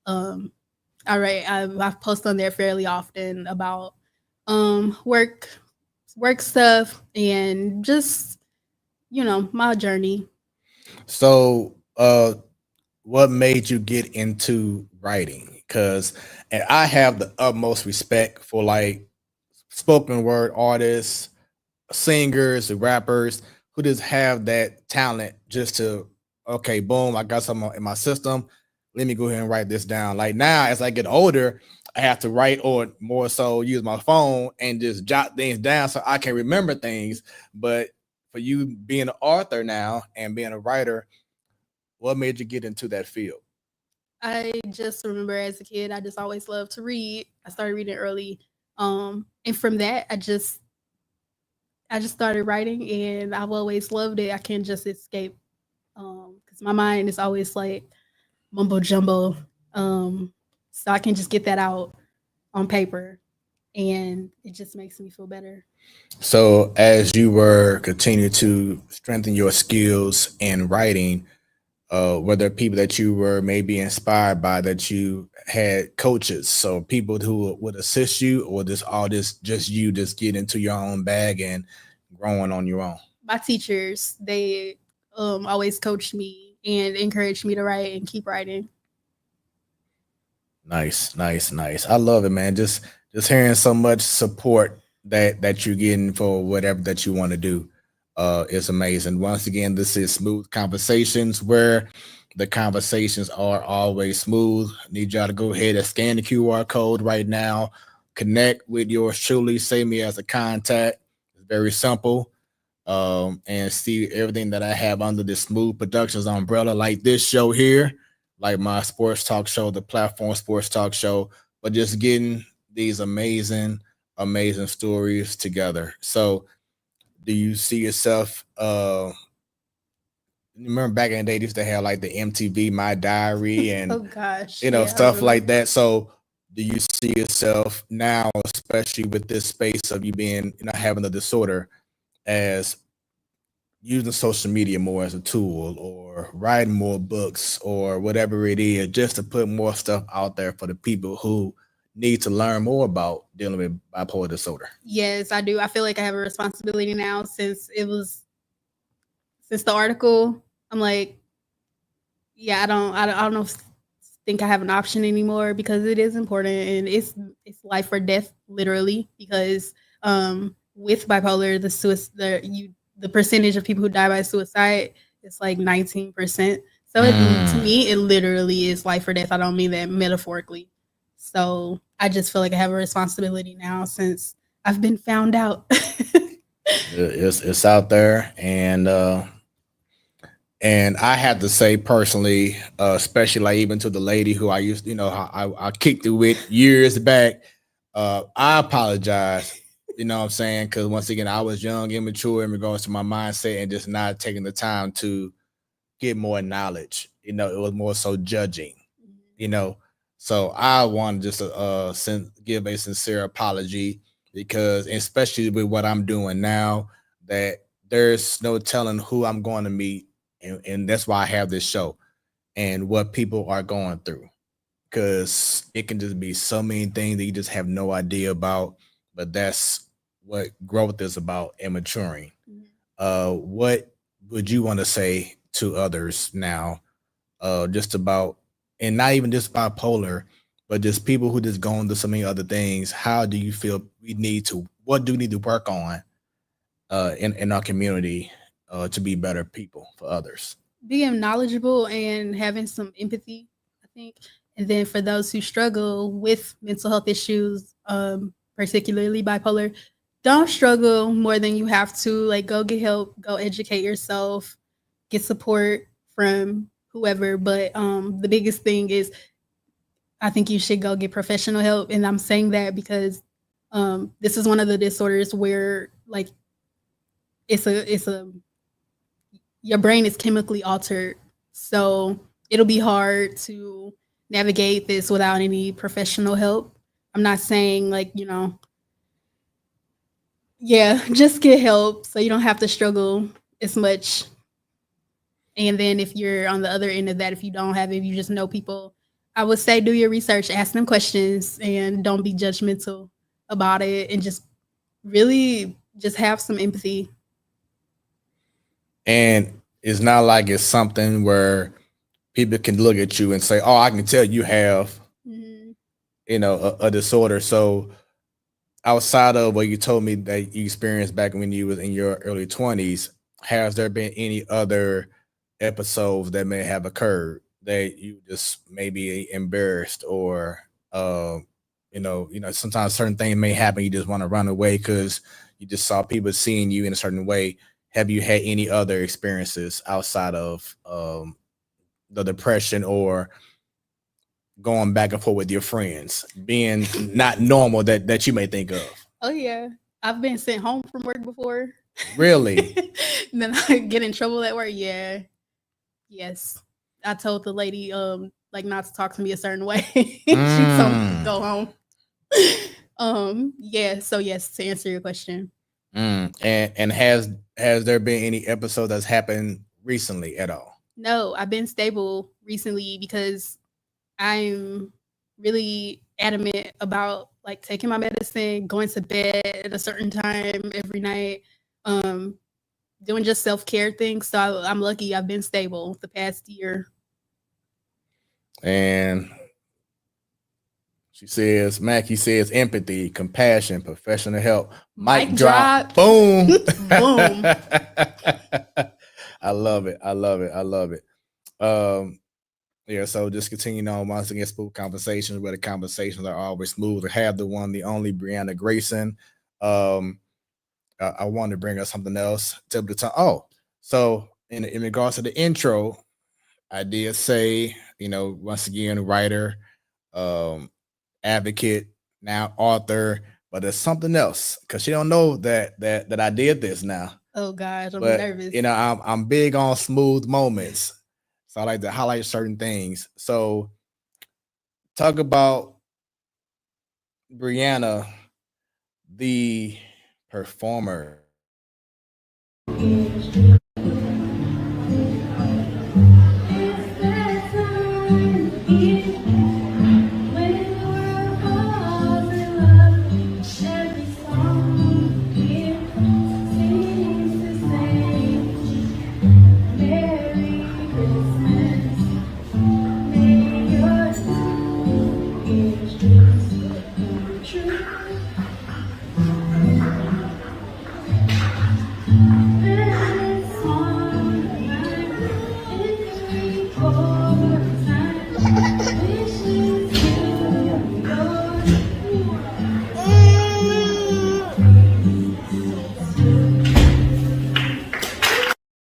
Um, I write. I've posted on there fairly often about work, work stuff, and just my journey. So, what made you get into writing? Because, and I have the utmost respect for like spoken word artists, singers, and rappers who just have that talent just to, okay, boom, I got something in my system. Let me go ahead and write this down. Like now, as I get older, I have to write or more so use my phone and just jot things down so I can remember things. But for you being an author now and being a writer, what made you get into that field? I just remember as a kid, I just always loved to read. I started reading early, and from that, I just started writing, and I've always loved it. I can't just escape because my mind is always like mumbo jumbo. Um, so I can just get that out on paper, and it just makes me feel better. So, as you were continue to strengthen your skills in writing, were there people that you were maybe inspired by that you had coaches, so people who would assist you, or this all this just you just get into your own bag and growing on your own? My teachers, they always coached me and encouraged me to write and keep writing. Nice, nice, nice. I love it, man. Just hearing so much support that you're getting for whatever that you want to do. Is amazing. Once again, this is Smooth Conversations where the conversations are always smooth. I need y'all to go ahead and scan the QR code right now. Connect with yours truly. Save me as a contact. It's very simple, and see everything that I have under the Smooth Productions umbrella, like this show here, like my sports talk show, the platform sports talk show, but just getting these amazing, amazing stories together. So, do you see yourself? Remember back in the day, they used to have like the MTV My Diary Oh and gosh, yeah, I stuff remember. like that. So, do you see yourself now, especially with this space of you being, having a disorder, as using social media more as a tool or writing more books or whatever it is, just to put more stuff out there for the people who need to learn more about dealing with bipolar disorder? Yes, I do. I feel like I have a responsibility now since the article. I'm like, yeah, I don't know think I have an option anymore because it is important and it's life or death literally because with bipolar the percentage of people who die by suicide is like 19%. So to Mm. me it literally is life or death. I don't mean that metaphorically. So I just feel like I have a responsibility now since I've been found out. It's out there, and I have to say personally, especially like even to the lady who I used, I kicked it with years back. I apologize. You know what I'm saying? Because once again, I was young, immature in regards to my mindset, and just not taking the time to get more knowledge. It was more so judging. You know, so I want just to give a sincere apology, because especially with what I'm doing now, that there's no telling who I'm going to meet, and that's why I have this show and what people are going through, because it can just be so many things that you just have no idea about. But that's what growth is about, and maturing. What would you want to say to others now, just about, and not even just bipolar, but just people who just going through so many other things? How do you feel what do we need to work on, in our community, to be better people for others? Being knowledgeable and having some empathy, I think. And then for those who struggle with mental health issues, particularly bipolar, don't struggle more than you have to. Like, go get help, go educate yourself, get support from whoever. But the biggest thing is, I think you should go get professional help. And I'm saying that because this is one of the disorders where, like, it's a your brain is chemically altered So it'll be hard to navigate this without any professional help. I'm not saying like, just get help so you don't have to struggle as much. And then if you're on the other end of that, if you don't have it, if you just know people, I would say do your research, ask them questions, and don't be judgmental about it, and just really just have some empathy. And it's not like it's something where people can look at you and say, "Oh, I can tell you have, a disorder." So outside of what you told me that you experienced back when you was in your early 20s, has there been any other episodes that may have occurred that you just maybe embarrassed, or sometimes certain things may happen, you just want to run away because you just saw people seeing you in a certain way. Have you had any other experiences outside of the depression or going back and forth with your friends being not normal that you may think of? Oh yeah, I've been sent home from work before. Really? And then I get in trouble at work. Yeah. Yes. I told the lady like not to talk to me a certain way. She told me to go home. Yeah, so yes, to answer your question. And has there been any episode that's happened recently at all? No, I've been stable recently because I'm really adamant about like taking my medicine, going to bed at a certain time every night, doing just self-care things. So I'm lucky I've been stable the past year. And she says, Mackie says, empathy, compassion, professional help. Mic drop. Boom. Boom. I love it. Yeah, so just continuing on once again, Smoooth Conversations, where the conversations are always smooth. I have the one, the only Breana Grayson. I wanted to bring up something else. So in regards to the intro, I did say, once again, writer, advocate, now author, but there's something else because she don't know that I did this now. Oh gosh, I'm but, nervous. I'm big on smooth moments, so I like to highlight certain things. So talk about Breana, the performer.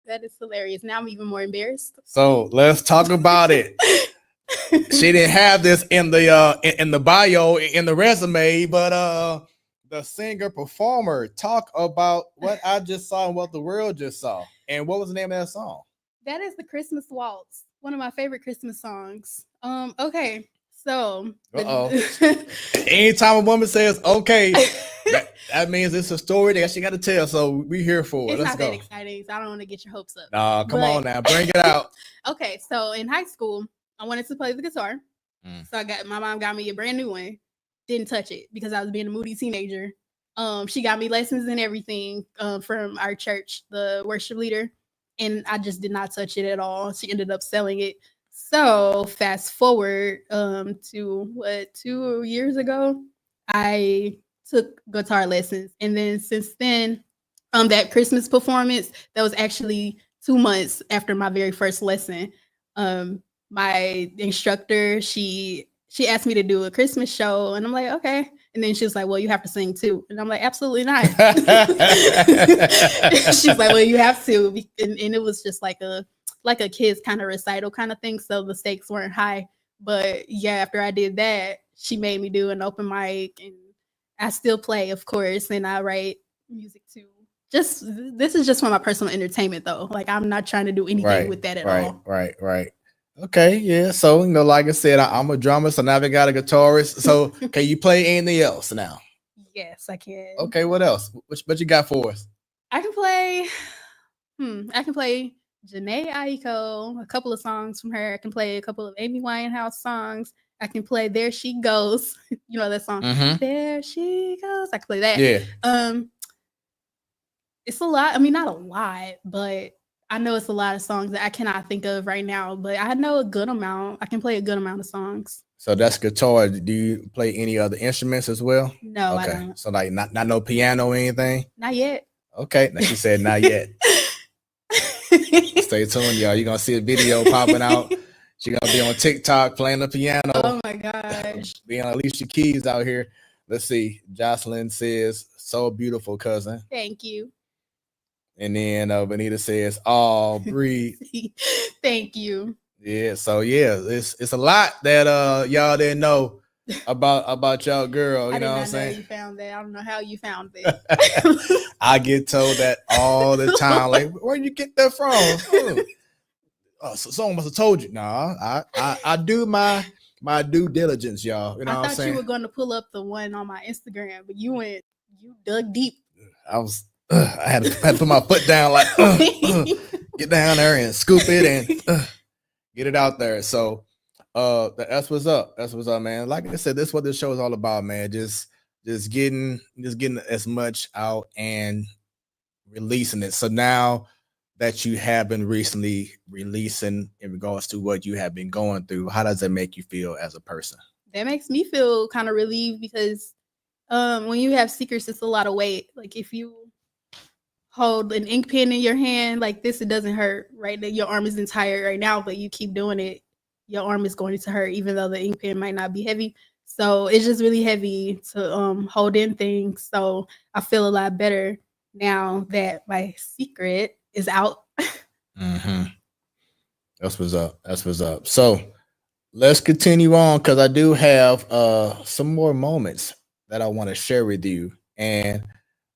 That is hilarious. Now I'm even more embarrassed. So let's talk about it. She didn't have this in the bio, in the resume, but the singer performer, talk about what I just saw and what the world just saw. And what was the name of that song? That is the Christmas Waltz, one of my favorite Christmas songs. Okay, so anytime a woman says okay, that means it's a story that she got to tell. So we here for it. It's Let's not go. that exciting, so I don't want to get your hopes up. Nah, come on now, bring it out. Okay, so in high school, I wanted to play the guitar. So my mom got me a brand new one. Didn't touch it because I was being a moody teenager. She got me lessons and everything from our church, the worship leader, and I just did not touch it at all. She ended up selling it. So fast forward to 2 years ago, I took guitar lessons, and then since then, that Christmas performance that was actually 2 months after my very first lesson. My instructor, she asked me to do a Christmas show, and I'm like, okay. And then she was like, well, you have to sing too. And I'm like, absolutely not. She's like, well, you have to. And it was just like a kid's kind of recital kind of thing. So the stakes weren't high. But yeah, after I did that, she made me do an open mic, and I still play, of course, and I write music too. this is just for my personal entertainment though. Like I'm not trying to do anything with that at all. Right. Okay, yeah. So like I said, I'm a drummer, so now I got a guitarist. So can you play anything else now? Yes, I can. Okay, what else? What you got for us? I can play. I can play Janae Aiko, a couple of songs from her. I can play a couple of Amy Winehouse songs. I can play There She Goes. You know that song? Mm-hmm. There She Goes. I can play that. Yeah. It's a lot. I mean, not a lot, but I know it's a lot of songs that I cannot think of right now, but I know a good amount. I can play a good amount of songs. So that's guitar. Do you play any other instruments as well? No, okay. I don't. So like not no piano or anything? Not yet. Okay. Now she said not yet. Stay tuned, y'all. You're gonna see a video popping out. She's gonna be on TikTok playing the piano. Oh my gosh. Being Alicia Keys out here. Let's see. Jocelyn says, so beautiful, cousin. Thank you. And then Benita says, "Oh, breathe." Thank you. Yeah, so yeah, it's a lot that y'all didn't know about y'all girl. You know what I'm saying? You found that. I don't know how you found that. I get told that all the time. Like, where'd you get that from? So someone must have told you. Nah, I do my due diligence, y'all. You know what I'm saying? I thought you were gonna pull up the one on my Instagram, but you dug deep. I had to put my foot down, like get down there and scoop it and get it out there. So that's what's up. That's what's up, man. Like I said, this is what this show is all about, man. Just getting as much out and releasing it. So now that you have been recently releasing in regards to what you have been going through, how does that make you feel as a person? That makes me feel kind of relieved because when you have secrets, it's a lot of weight. Like if you hold an ink pen in your hand like this, it doesn't hurt, right? Your arm isn't tired right now, but you keep doing it, your arm is going to hurt, even though the ink pen might not be heavy. So it's just really heavy to hold in things. So I feel a lot better now that my secret is out. Mm-hmm. That's what's up. That's what's up. So let's continue on because I do have some more moments that I want to share with you. And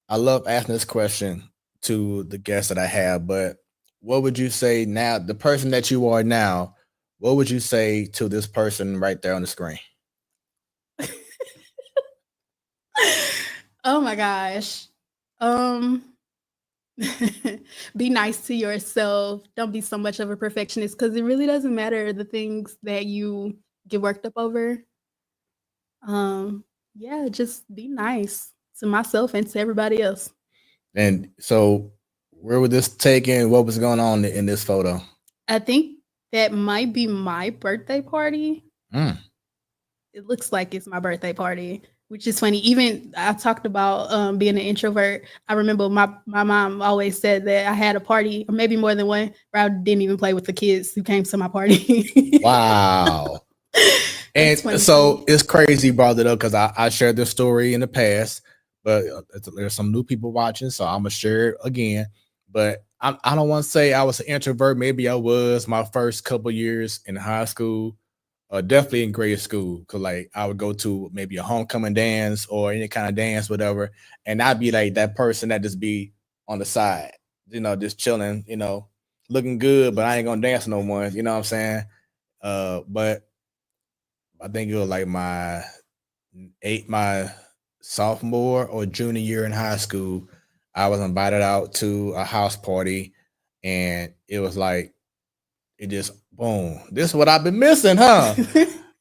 I love asking this question to the guests that I have, but what would you say now, the person that you are now, what would you say to this person right there on the screen? Oh my gosh. Be nice to yourself. Don't be so much of a perfectionist because it really doesn't matter the things that you get worked up over. Yeah, just be nice to myself and to everybody else. And so where was this taken? What was going on in this photo? I think that might be my birthday party. It looks like it's my birthday party, which is funny. Even I talked about being an introvert. I remember my mom always said that I had a party, or maybe more than one, where I didn't even play with the kids who came to my party. Wow. And so it's crazy you brought it up because I shared this story in the past, but there's some new people watching, so I'm going to share it again. But I don't want to say I was an introvert. Maybe I was my first couple years in high school, definitely in grade school, because like I would go to maybe a homecoming dance or any kind of dance, whatever, and I'd be like that person that just be on the side, just chilling, looking good, but I ain't gonna dance no more. You know what I'm saying? But I think it was like my sophomore or junior year in high school. I was invited out to a house party, and it was like, it just boom. This is what I've been missing, huh?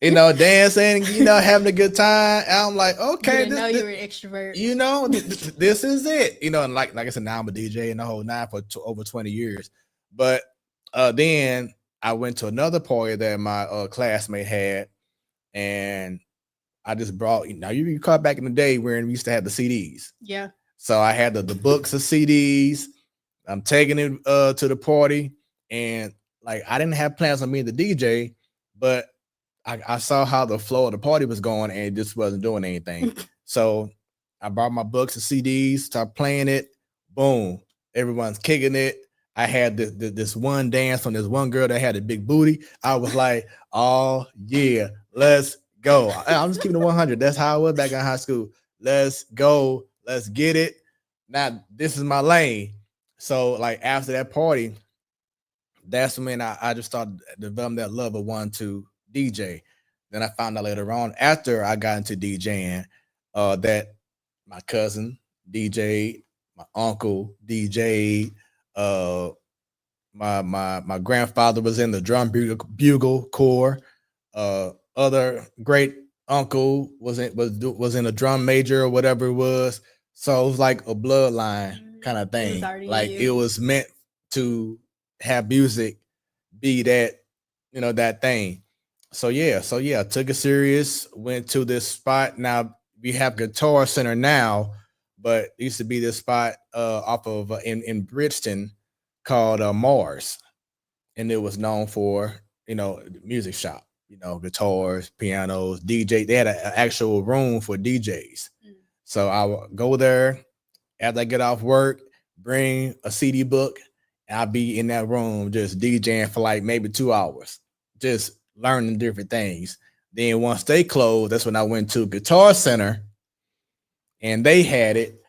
Dancing, having a good time. And I'm like, okay, you were an extrovert. This is it. And like I said, now I'm a DJ and the whole nine for over 20 years. But then I went to another party that my classmate had, and I just brought. Now you recall back in the day when we used to have the CDs. Yeah. So I had the books of CDs. I'm taking it to the party, and like I didn't have plans on being the DJ, but I saw how the flow of the party was going, and it just wasn't doing anything. So I brought my books of CDs, started playing it. Boom, everyone's kicking it. I had this one dance on this one girl that had a big booty. I was like, oh yeah, let's go. I'm just keeping it 100. That's how I was back in high school. Let's go. Let's get it. now this is my lane. So like after that party, that's when I just started developing that love of wanting to DJ. Then I found out later on after I got into DJing, that my cousin DJ, my uncle DJ, uh, my grandfather was in the drum bugle corps. Other great uncle was in a drum major or whatever it was. So it was like a bloodline kind of thing. Like it was meant to have music be that, that thing. So yeah, I took it serious, went to this spot. Now we have Guitar Center now, but it used to be this spot off of in Bridgeton called Mars, and it was known for the music shop, guitars, pianos, DJ. They had an actual room for DJs. So I would go there after I get off work, bring a CD book, and I'll be in that room just DJing for like maybe 2 hours, just learning different things. Then once they closed, that's when I went to Guitar Center, and they had it.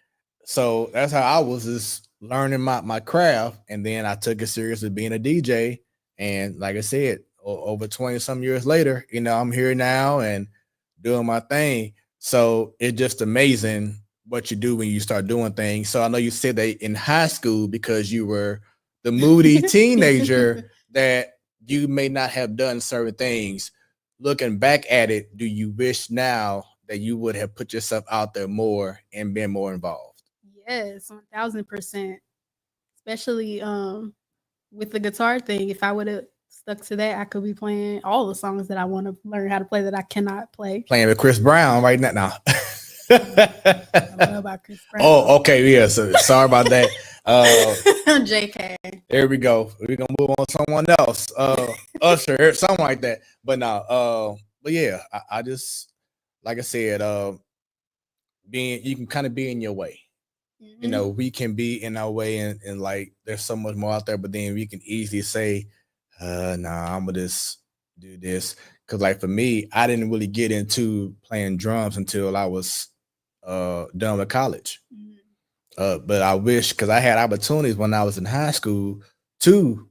So that's how I was just learning my craft, and then I took it serious as being a DJ. And like I said, over 20 some years later, I'm here now and doing my thing. So it's just amazing what you do when you start doing things. So I know you said that in high school, because you were the moody teenager, that you may not have done certain things. Looking back at it, do you wish now that you would have put yourself out there more and been more involved? Yes, 1000%. Especially with the guitar thing. If I would have stuck to that, I could be playing all the songs that I want to learn how to play that I cannot play. Playing with Chris Brown right now. I don't know about Chris Brown. Oh, okay, yeah. So sorry about that. JK. There we go. We're gonna move on to someone else. Usher, something like that. But no, but yeah, I just, like I said, you can kind of be in your way. Mm-hmm. We can be in our way, and like there's so much more out there, but then we can easily say, nah, I'm gonna just do this. Cause like for me, I didn't really get into playing drums until I was done with college. Mm-hmm. But I wish, because I had opportunities when I was in high school to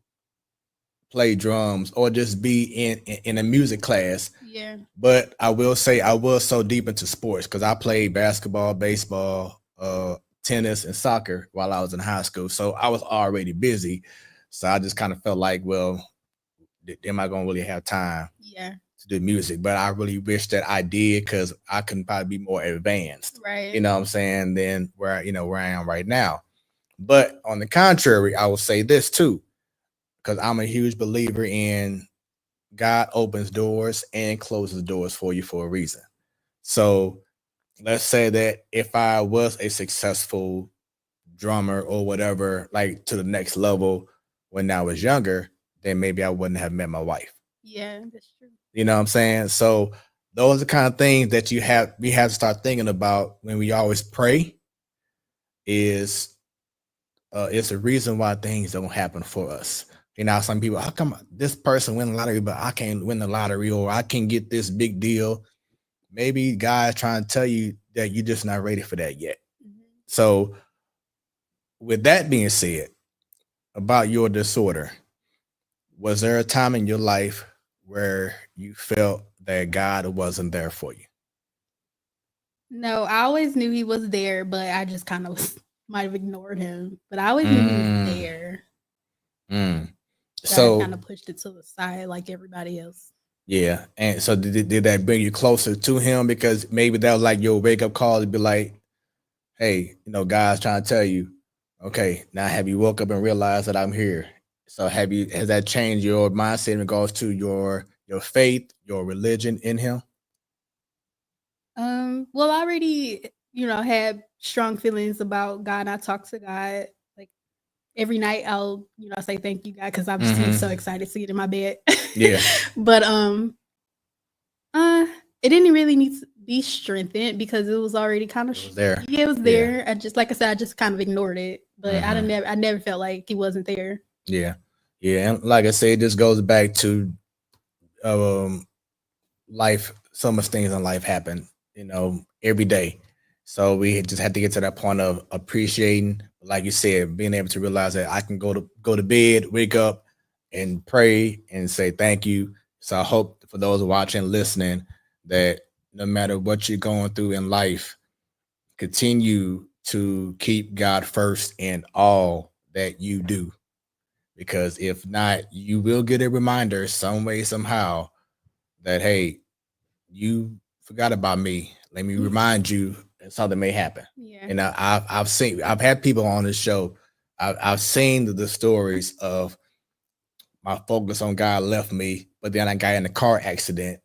play drums or just be in a music class. Yeah. But I will say I was so deep into sports because I played basketball, baseball, tennis, and soccer while I was in high school. So I was already busy. So I just kind of felt like, well, am I going to really have time to do music? But I really wish that I did, because I can probably be more advanced. Right. You know what I'm saying? Than where I am right now. But on the contrary, I will say this too, because I'm a huge believer in God opens doors and closes doors for you for a reason. So let's say that if I was a successful drummer or whatever, like to the next level when I was younger, then maybe I wouldn't have met my wife. Yeah, that's true. You know what I'm saying? So those are the kind of things that we have to start thinking about when we always pray. It's a reason why things don't happen for us. Some people, how come this person win the lottery, but I can't win the lottery, or I can't get this big deal? Maybe God's trying to tell you that you're just not ready for that yet. Mm-hmm. So with that being said, about your disorder, was there a time in your life where you felt that God wasn't there for you? No, I always knew he was there, but I just kind of might have ignored him. But I always knew he was there. So I kind of pushed it to the side like everybody else. Yeah. And so did that bring you closer to him? Because maybe that was like your wake up call to be like, hey, God's trying to tell you, okay, now have you woke up and realized that I'm here? So has that changed your mindset in regards to your faith, your religion in him? Well, I already, had strong feelings about God. I talk to God like every night. I'll, say thank you, God, because I'm just so excited to get in my bed. Yeah. But it didn't really need to be strengthened because it was already kind of there. Yeah, it was there. Yeah. I just kind of ignored it. But I never felt like he wasn't there. Yeah. Yeah. And like I said, this goes back to life. So much things in life happen, every day. So we just had to get to that point of appreciating, like you said, being able to realize that I can go to bed, wake up, and pray and say thank you. So I hope for those watching, listening, that no matter what you're going through in life, continue to keep God first in all that you do. Because if not, you will get a reminder some way, somehow, that hey, you forgot about me. Let me remind you that something may happen. Yeah. And I've had people on this show. I've seen the stories of my focus on God left me, but then I got in a car accident.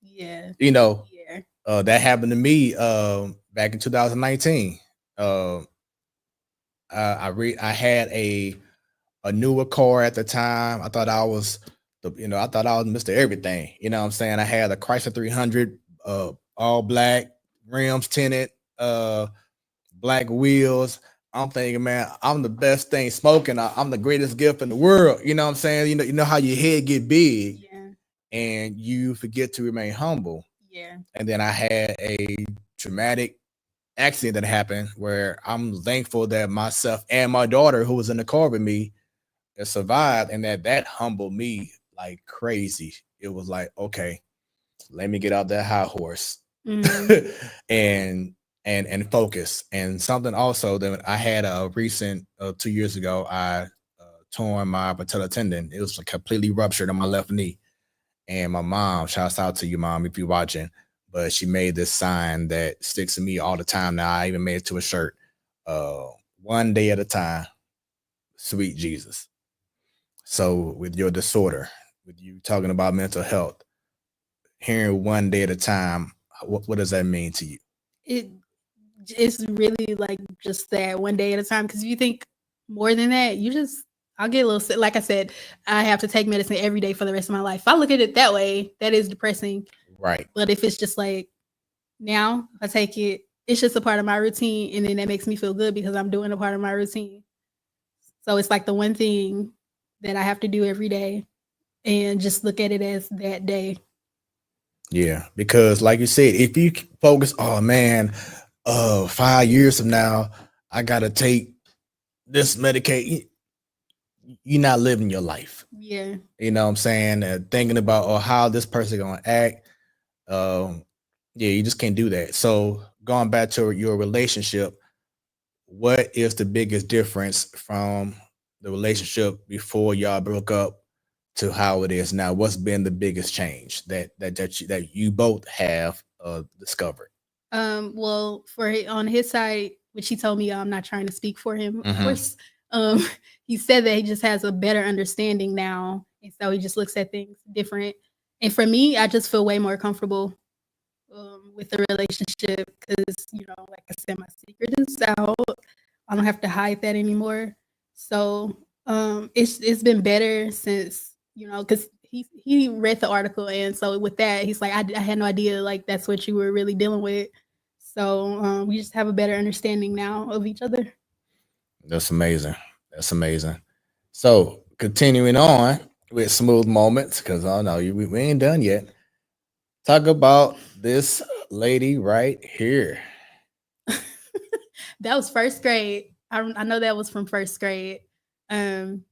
Yeah. You know, Yeah. that happened to me back in 2019. I had a newer car at the time. I thought I was I thought I was Mr. Everything. You know what I'm saying? I had a Chrysler 300, all black, rims tinted, black wheels. I'm thinking, man, I'm the best thing smoking. I'm the greatest gift in the world. You know what I'm saying? You know how your head get big, Yeah. and you forget to remain humble. Yeah. And then I had a traumatic accident that happened where I'm thankful that myself and my daughter, who was in the car with me, survived, and that humbled me like crazy. It was like, okay, let me get out that high horse and focus. And something also that I had a recent 2 years ago, I torn my patellar tendon. It was completely ruptured on my left knee. And my mom, shouts out to you, mom, if you're watching, but she made this sign that sticks to me all the time now. I even made it to a shirt. One day at a time, sweet Jesus. So with your disorder, with you talking about mental health, hearing one day at a time, what does that mean to you? It's really like just that one day at a time. Because if you think more than that, I'll get a little sick. Like I said, I have to take medicine every day for the rest of my life. If I look at it that way, that is depressing. Right. But if it's just like now I take it, it's just a part of my routine, and then that makes me feel good because I'm doing a part of my routine. So it's like the one thing that I have to do every day, and just look at it as that day. Yeah, because like you said, if you focus, oh man, 5 years from now, I gotta take this medication. You're not living your life. Yeah. You know what I'm saying? Thinking about how this person gonna act. Yeah, you just can't do that. So going back to your relationship, what is the biggest difference from the relationship before y'all broke up to how it is now? What's been the biggest change that you both have discovered? Well, on his side, which he told me, I'm not trying to speak for him, of Mhm. course. Um, he said that he just has a better understanding now, and so he just looks at things different. And for me, I just feel way more comfortable with the relationship because, like I said, my secret is out. I don't have to hide that anymore. So it's been better since, because he read the article, and so with that, he's like, I had no idea like that's what you were really dealing with. So we just have a better understanding now of each other. That's amazing. That's amazing. So continuing on with smooth moments, because I know we ain't done yet. Talk about this lady right here. That was first grade. I know that was from first grade. Um,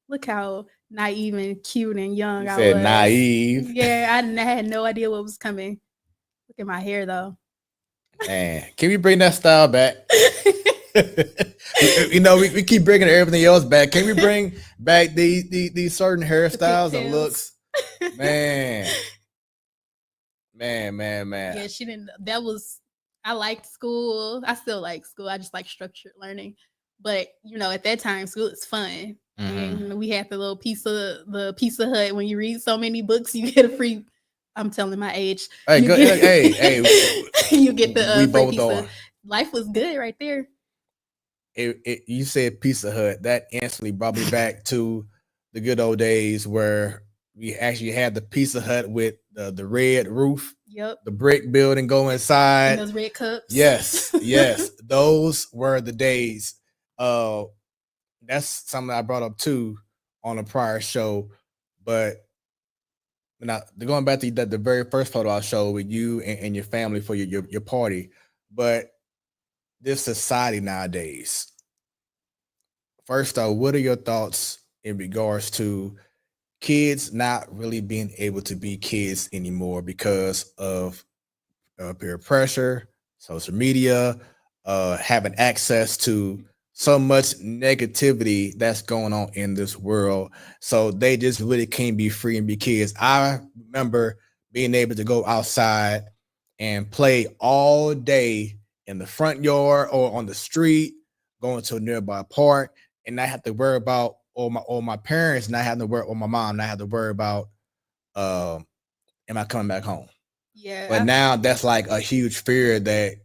Look how naive and cute and young You I said was. naive. Yeah, I had no idea what was coming. Look at my hair though. Man, can we bring that style back? We keep bringing everything else back. Can we bring back these certain hairstyles and looks? Man, man. Yeah, she didn't. That was. I liked school. I still like school. I just like structured learning. But at that time, school is fun. Mhm. And we had the Pizza Hut. When you read so many books, you get a free. I'm telling my age. Hey, You good. get, Hey. you get the We free both pizza. are. Life was good right there. You said Pizza Hut. That instantly brought me back to the good old days where we actually had the Pizza Hut with the red roof. Yep. The brick building go inside. And those red cups. Yes. Those were the days. That's something I brought up too on a prior show. But now going back to the very first photo I showed with you and your family for your party. but this society nowadays. First off, what are your thoughts in regards to kids not really being able to be kids anymore because of peer pressure, social media, having access to so much negativity that's going on in this world. So they just really can't be free and be kids. I remember being able to go outside and play all day in the front yard or on the street, going to a nearby park, and not have to worry about or my parents not having to worry, or my mom not have to worry about um am I coming back home? But Yeah, now that's like a huge fear that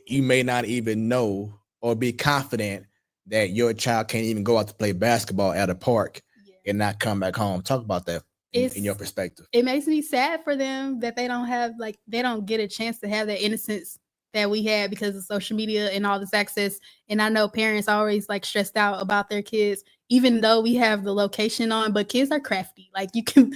you may not even know or be confident that your child can't even go out to play basketball at a park yeah. and not come back home. Talk about that in your It's perspective. it makes me sad for them that they don't have like they don't get a chance to have that innocence that we had because of social media and all this access. And I know parents are always like stressed out about their kids, even though we have the location on, but kids are crafty. Like you can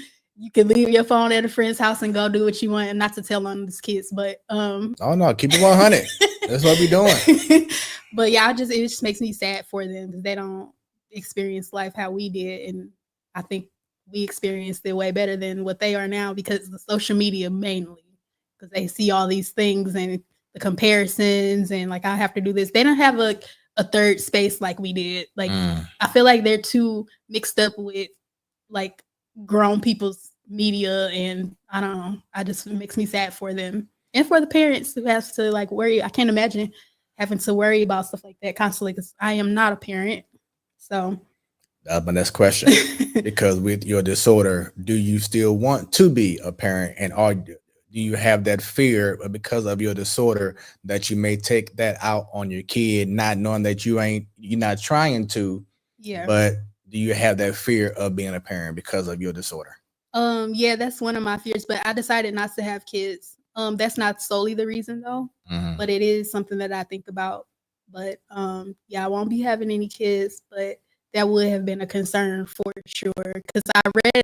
leave your phone at a friend's house and go do what you want, and not to tell on these kids, but Oh no, keep it 100. That's what we doing. but yeah, it just makes me sad for them because they don't experience life how we did, and I think we experienced it way better than what they are now because of the social media mainly, because they see all these things and the comparisons and like I have to do this. They don't have a third space like we did. Like I feel like they're too mixed up with like grown people's media, and I don't know. I just it makes me sad for them and for the parents who have to like worry. I can't imagine having to worry about stuff like that constantly because I am not a parent. So That's my next question. Because with your disorder, do you still want to be a parent, and do you have that fear because of your disorder that you may take that out on your kid, not knowing that you're not trying to, yeah. but do you have that fear of being a parent because of your disorder? Yeah, that's one of my fears, but I decided not to have kids. That's not solely the reason though, but it is something that I think about. But yeah, I won't be having any kids, but that would have been a concern for sure. Because I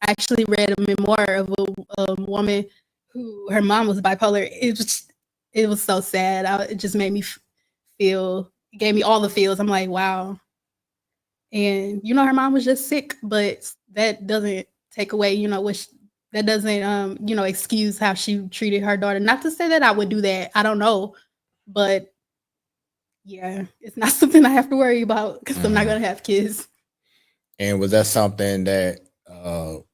actually read a memoir of a woman who her mom was bipolar. It was so sad. It just made me feel, it gave me all the feels. I'm like, wow. And you know, her mom was just sick, but that doesn't take away, you know, that doesn't you know, excuse how she treated her daughter. Not to say that I would do that. I don't know, but yeah, it's not something I have to worry about because I'm not gonna have kids. And was that something that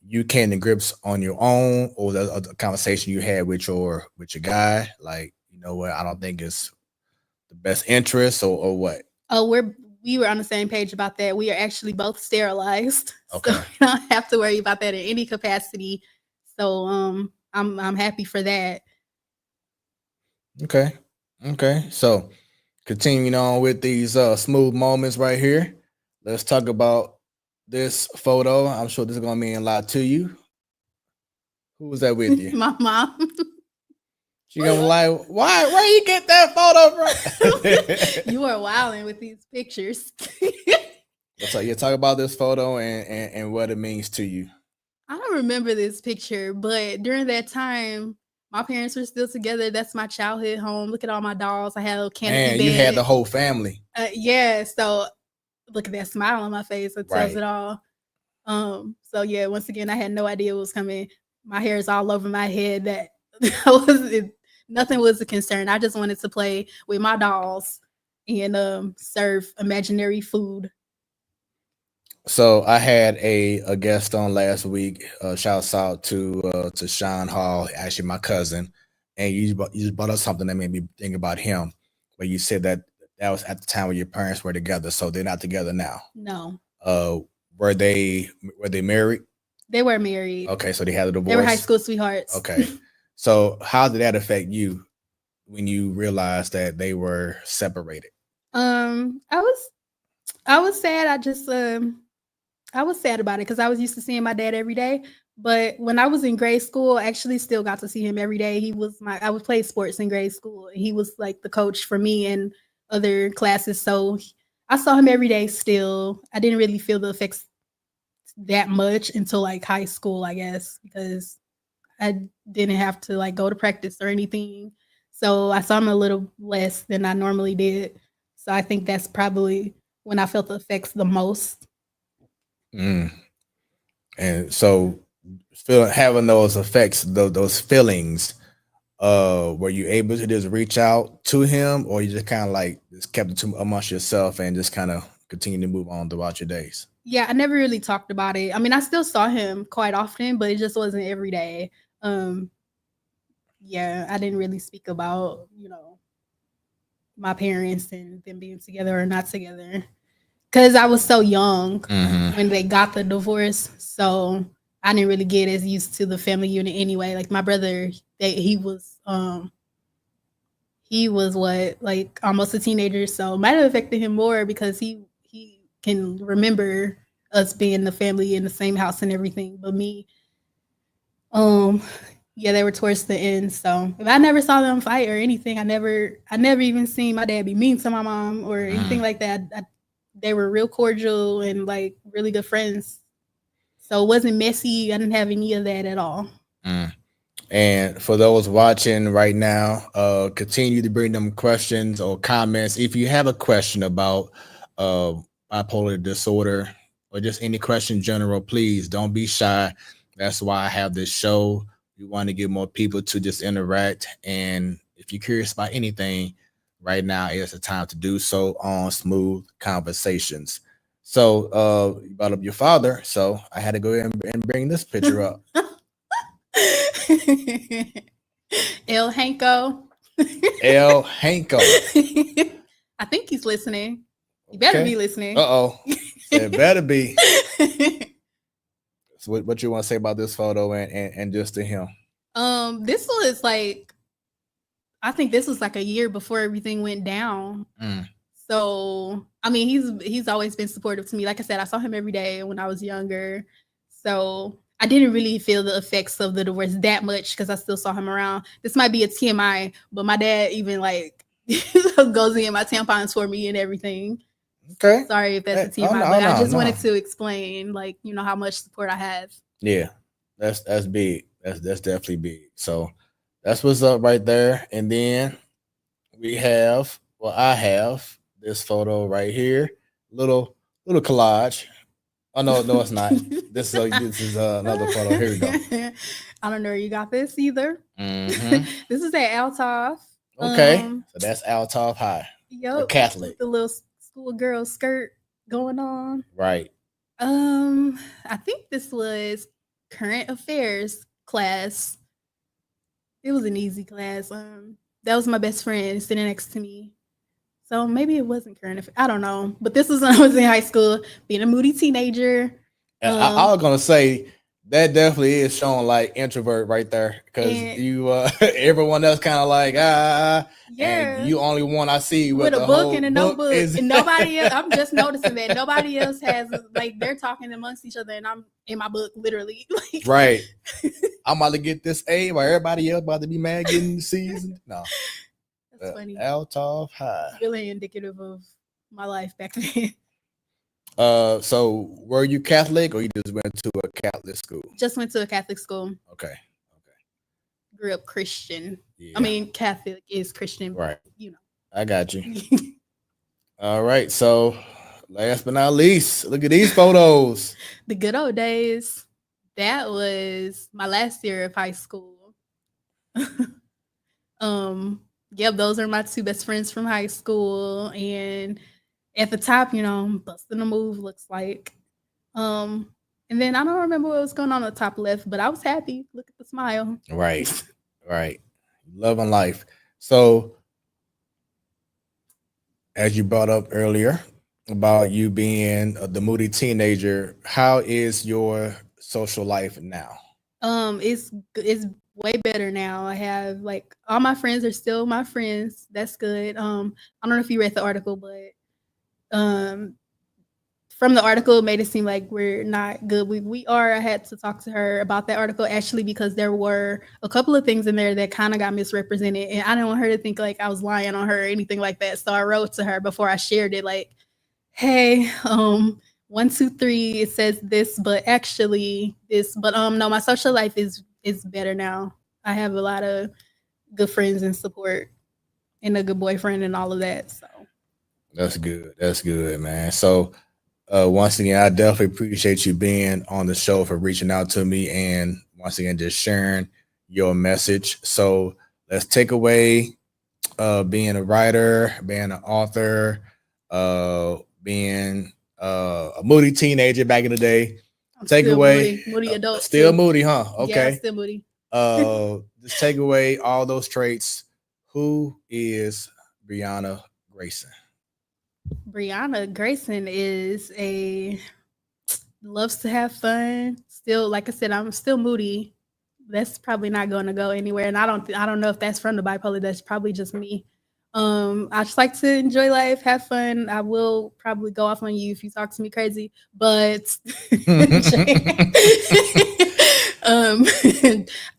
you came to grips on your own, or was that a conversation you had with your guy? Like, you know what, I don't think it's the best interest, or what? Oh, we were on the same page about that. We are actually both sterilized, Okay. so we don't have to worry about that in any capacity. So I'm happy for that. Okay. Okay. So continuing on with these smooth moments right here, let's talk about this photo. I'm sure this is gonna mean a lot to you. Who was that with you? My mom. She gonna be like, why? Where you get that photo from? You are wilding with these pictures. So yeah, talk about this photo and what it means to you. I don't remember this picture, but during that time, my parents were still together. That's my childhood home. Look at all my dolls. I had a little canopy And bed. you had the whole family. Yeah, so look at that smile on my face. It tells Right. it all. So yeah, once again, I had no idea what was coming. My hair is all over my head. That nothing was a concern. I just wanted to play with my dolls and serve imaginary food. So I had a guest on last week. Shouts out to Sean Hall, actually my cousin, and you just brought up something that made me think about him. Where you said that was at the time when your parents were together, so they're not together now. No, Uh, were they married? they were married. Okay, so they had a divorce. They were high school sweethearts. Okay, so how did that affect you when you realized that they were separated? I was sad. I was sad about it because I was used to seeing my dad every day. But when I was in grade school, I actually still got to see him every day. I would play sports in grade school. And he was like the coach for me and other classes. So I saw him every day still. I didn't really feel the effects that much until like high school, I guess, because I didn't have to like go to practice or anything. So I saw him a little less than I normally did. So I think that's probably when I felt the effects the most. Mm. And so, having those effects, those feelings, were you able to just reach out to him, or you just kind of like just kept it to amongst yourself and just kind of continue to move on throughout your days? Yeah, I never really talked about it. I mean, I still saw him quite often, but it just wasn't every day. Yeah, I didn't really speak about, my parents and them being together or not together because I was so young when they got the divorce. So I didn't really get as used to the family unit anyway. Like my brother, he was what, like almost a teenager, so it might have affected him more because he can remember us being the family in the same house and everything. But me, um, yeah, they were towards the end. So if I never saw them fight or anything, I never even seen my dad be mean to my mom or anything like that. They were real cordial and like really good friends. So it wasn't messy. I didn't have any of that at all. And for those watching right now, continue to bring them questions or comments. If you have a question about bipolar disorder or just any question in general, please don't be shy. That's why I have this show. We want to get more people to just interact. And if you're curious about anything, right now is the time to do so on Smoooth Conversations. So you brought up your father, so I had to go ahead and bring this picture up. El Hanko. El Hanko. I think he's listening. He better be listening. Uh-oh. It better be. So what you want to say about this photo and just to him? This was like, I think this was like a year before everything went down. So I mean, he's always been supportive to me. Like I said, I saw him every day when I was younger. So I didn't really feel the effects of the divorce that much because I still saw him around. This might be a TMI, but my dad even like goes in my tampons for me and everything. Okay. Sorry if that's a TMI, but I just wanted to explain, like, how much support I have. Yeah, that's big. That's definitely big. So that's what's up right there. And then I have this photo right here, little collage. Oh no, it's not. This is another photo. Here we go. I don't know where you got this either. This is at Althoff. Okay, so that's Althoff High. Yep, Catholic. With the little schoolgirl skirt going on. Right. I think this was current affairs class. It was an easy class. That was my best friend sitting next to me. So maybe it wasn't current affairs. I don't know. But this was when I was in high school, being a moody teenager. I was gonna say that definitely is showing like introvert right there, because you everyone else kind of like and you only one I see with a book and a notebook. And nobody else, I'm just noticing that nobody else has, like, they're talking amongst each other and I'm in my book literally. Right. I'm about to get this A while everybody else about to be mad getting seasoned. No. That's funny. Althoff High. Really indicative of my life back then. So were you Catholic or you just went to a Catholic school? Just went to a Catholic school. Okay. Grew up Christian. Yeah. I mean, Catholic is Christian, right? I got you. All right. So last but not least, look at these photos. The good old days. That was my last year of high school. Yep, those are my two best friends from high school, and at the top, busting a move looks like. And then I don't remember what was going on the top left, but I was happy. Look at the smile. Right. Love and life. So, as you brought up earlier about you being the moody teenager, how is your social life now? It's way better now. I have, like, all my friends are still my friends. That's good. I don't know if you read the article, but from the article, it made it seem like we're not good. We are. I had to talk to her about that article, actually, because there were a couple of things in there that kind of got misrepresented, and I didn't want her to think like I was lying on her or anything like that. So I wrote to her before I shared it, like, hey, 1, 2, 3, it says this, but actually this. But no, my social life is better now. I have a lot of good friends and support and a good boyfriend and all of that. So That's good. That's good, man. So once again, I definitely appreciate you being on the show, for reaching out to me, and once again just sharing your message. So let's take away being a writer, being an author, being a moody teenager back in the day. I'm Take still away moody adult still too. moody, huh? Yeah, Okay. still moody. Just take away all those traits. Who is Breana Grayson? Breana Grayson is a loves to have fun. Still, like I said, I'm still moody. That's probably not going to go anywhere, and I don't know if that's from the bipolar. That's probably just me. I just like to enjoy life, have fun. I will probably go off on you if you talk to me crazy, but um,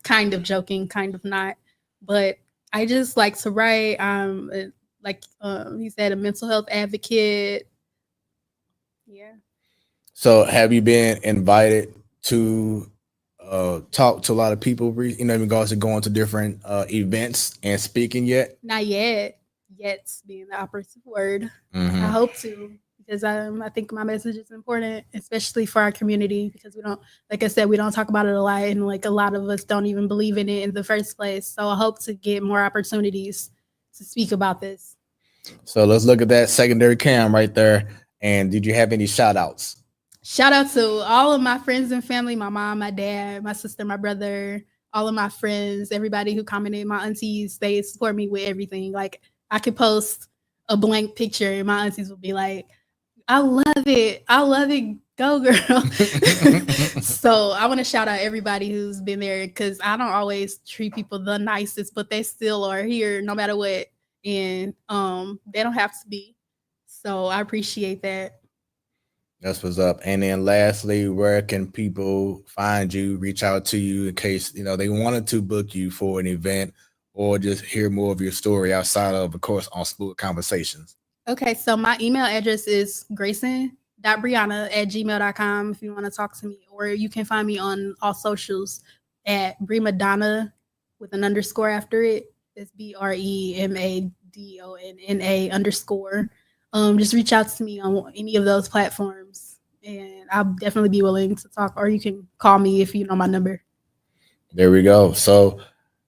kind of joking, kind of not. But I just like to write. Like he said, a mental health advocate. Yeah. So, have you been invited to talk to a lot of people? In regards to going to different events and speaking yet? Not yet. Yet's being the operative word. Mm-hmm. I hope to, because I think my message is important, especially for our community, because we don't, like I said, we don't talk about it a lot, and like a lot of us don't even believe in it in the first place. So I hope to get more opportunities to speak about this. So let's look at that secondary cam right there. And did you have any shout outs? Shout out to all of my friends and family, my mom, my dad, my sister, my brother, all of my friends, everybody who commented, my aunties, they support me with everything. Like I could post a blank picture and my aunties would be like, I love it. I love it. Go girl. So I want to shout out everybody who's been there, because I don't always treat people the nicest, but they still are here no matter what. And they don't have to be. So I appreciate that. That's what's up. And then lastly, where can people find you, reach out to you in case, they wanted to book you for an event or just hear more of your story outside of course, on Smoooth Conversations? Okay, so my email address is grayson.breana@gmail.com if you want to talk to me, or you can find me on all socials at Bremadonna with an underscore after it. It's BREMADONNA_. Just reach out to me on any of those platforms, and I'll definitely be willing to talk, or you can call me if you know my number. There we go. So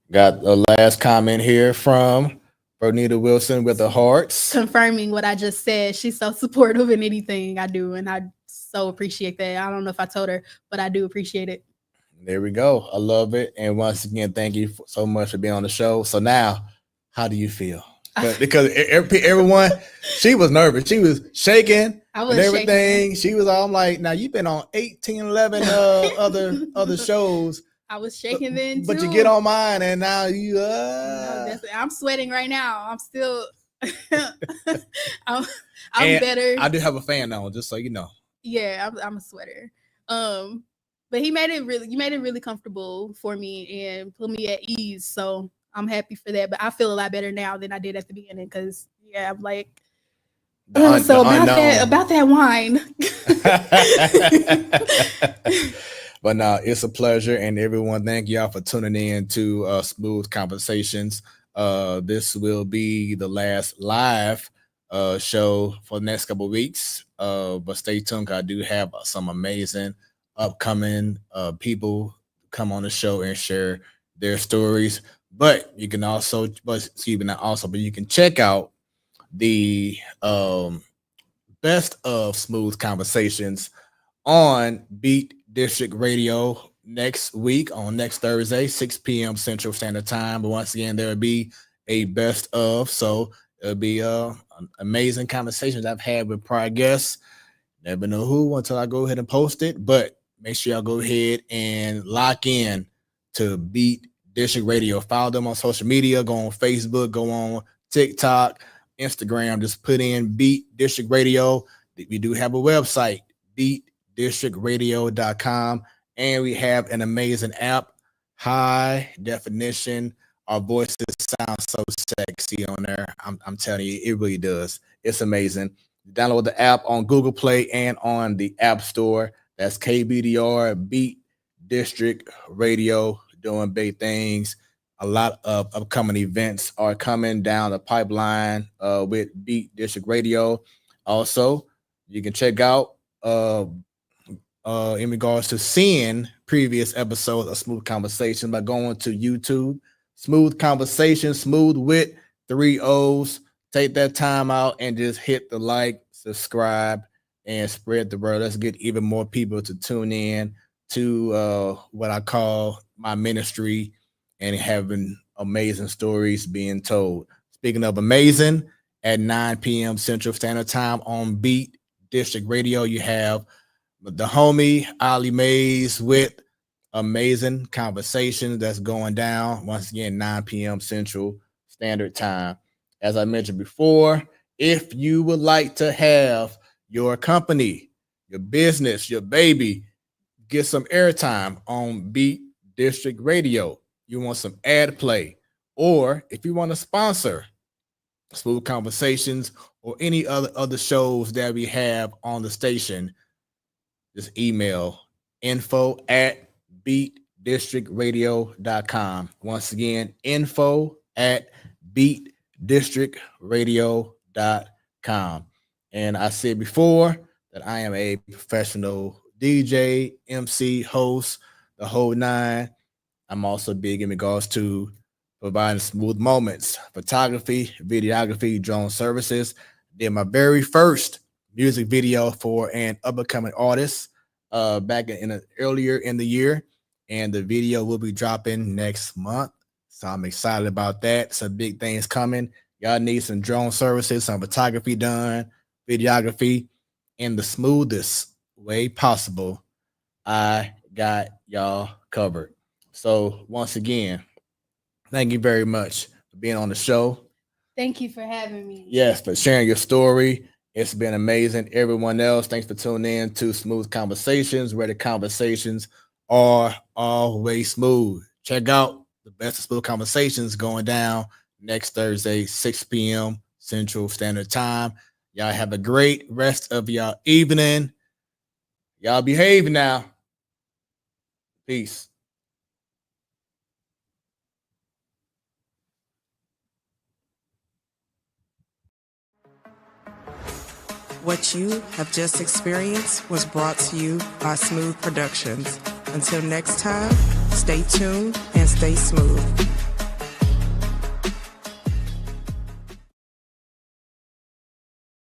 got the last comment here from Bernita Wilson with the hearts. Confirming what I just said. She's so supportive in anything I do, and I so appreciate that. I don't know if I told her, but I do appreciate it. There we go. I love it. And once again, thank you so much for being on the show. So now, how do you feel? Because everyone, she was nervous. She was shaking and everything. She was all like, now you've been on 18, 11 other shows. I was shaking then too. But you get on mine and now you no, I'm sweating right now. I'm still I'm better. I do have a fan on, just so you know. Yeah, I'm a sweater. But you made it really comfortable for me and put me at ease. So I'm happy for that. But I feel a lot better now than I did at the beginning, because I'm like, about that wine. But no, it's a pleasure. And everyone, thank y'all for tuning in to Smoooth Conversations. This will be the last live show for the next couple of weeks. But stay tuned, 'cause I do have some amazing upcoming people come on the show and share their stories. But you can also, but you can check out the best of Smoooth Conversations on Beat District Radio next week, on next Thursday, 6 p.m. Central Standard Time. But once again, there will be a best of. So it'll be amazing conversations I've had with prior guests. Never know who until I go ahead and post it. But make sure y'all go ahead and lock in to Beat District Radio. Follow them on social media. Go on Facebook. Go on TikTok, Instagram. Just put in Beat District Radio. We do have a website, beatdistrictradio.com. And we have an amazing app, high definition. Our voices sound so sexy on there. I'm telling you, it really does. It's amazing. Download the app on Google Play and on the App Store. That's KBDR, Beat District Radio, doing big things. a lot of upcoming events are coming down the pipeline with Beat District Radio. Also, you can check out in regards to seeing previous episodes of Smoooth Conversations by going to YouTube. Smoooth Conversations, smooth with 3 O's. Take that time out and just hit the like, subscribe, and spread the word. Let's get even more people to tune in to what I call my ministry and having amazing stories being told. Speaking of amazing, at 9 p.m. Central Standard Time on Beat District Radio, you have the homie Ali Mays with amazing conversations that's going down. Once again, 9 p.m. Central Standard Time. As I mentioned before, if you would like to have your company, your business, your baby get some airtime on Beat District Radio, you want some ad play, or if you want to sponsor Smoooth Conversations or any other shows that we have on the station, just email info@beatdistrictradio.com. Once again, info@beatdistrictradio.com. And I said before that I am a professional DJ, MC, host, the whole nine. I'm also big in regards to providing smooth moments, photography, videography, drone services. Did my very first music video for an up-and-coming artist back earlier in the year, and the video will be dropping next month. So I'm excited about that. Some big things coming. Y'all need some drone services, some photography done, videography in the smoothest way possible. I got y'all covered. So once again, thank you very much for being on the show. Thank you for having me. Yes, for sharing your story. It's been amazing. Everyone else, thanks for tuning in to Smoooth Conversations, where the conversations are always smooth. Check out the best of Smoooth Conversations going down next Thursday, 6 p.m. Central Standard Time. Y'all have a great rest of y'all evening. Y'all behave now. Peace. What you have just experienced was brought to you by Smoooth Productions. Until next time, stay tuned and stay smooth.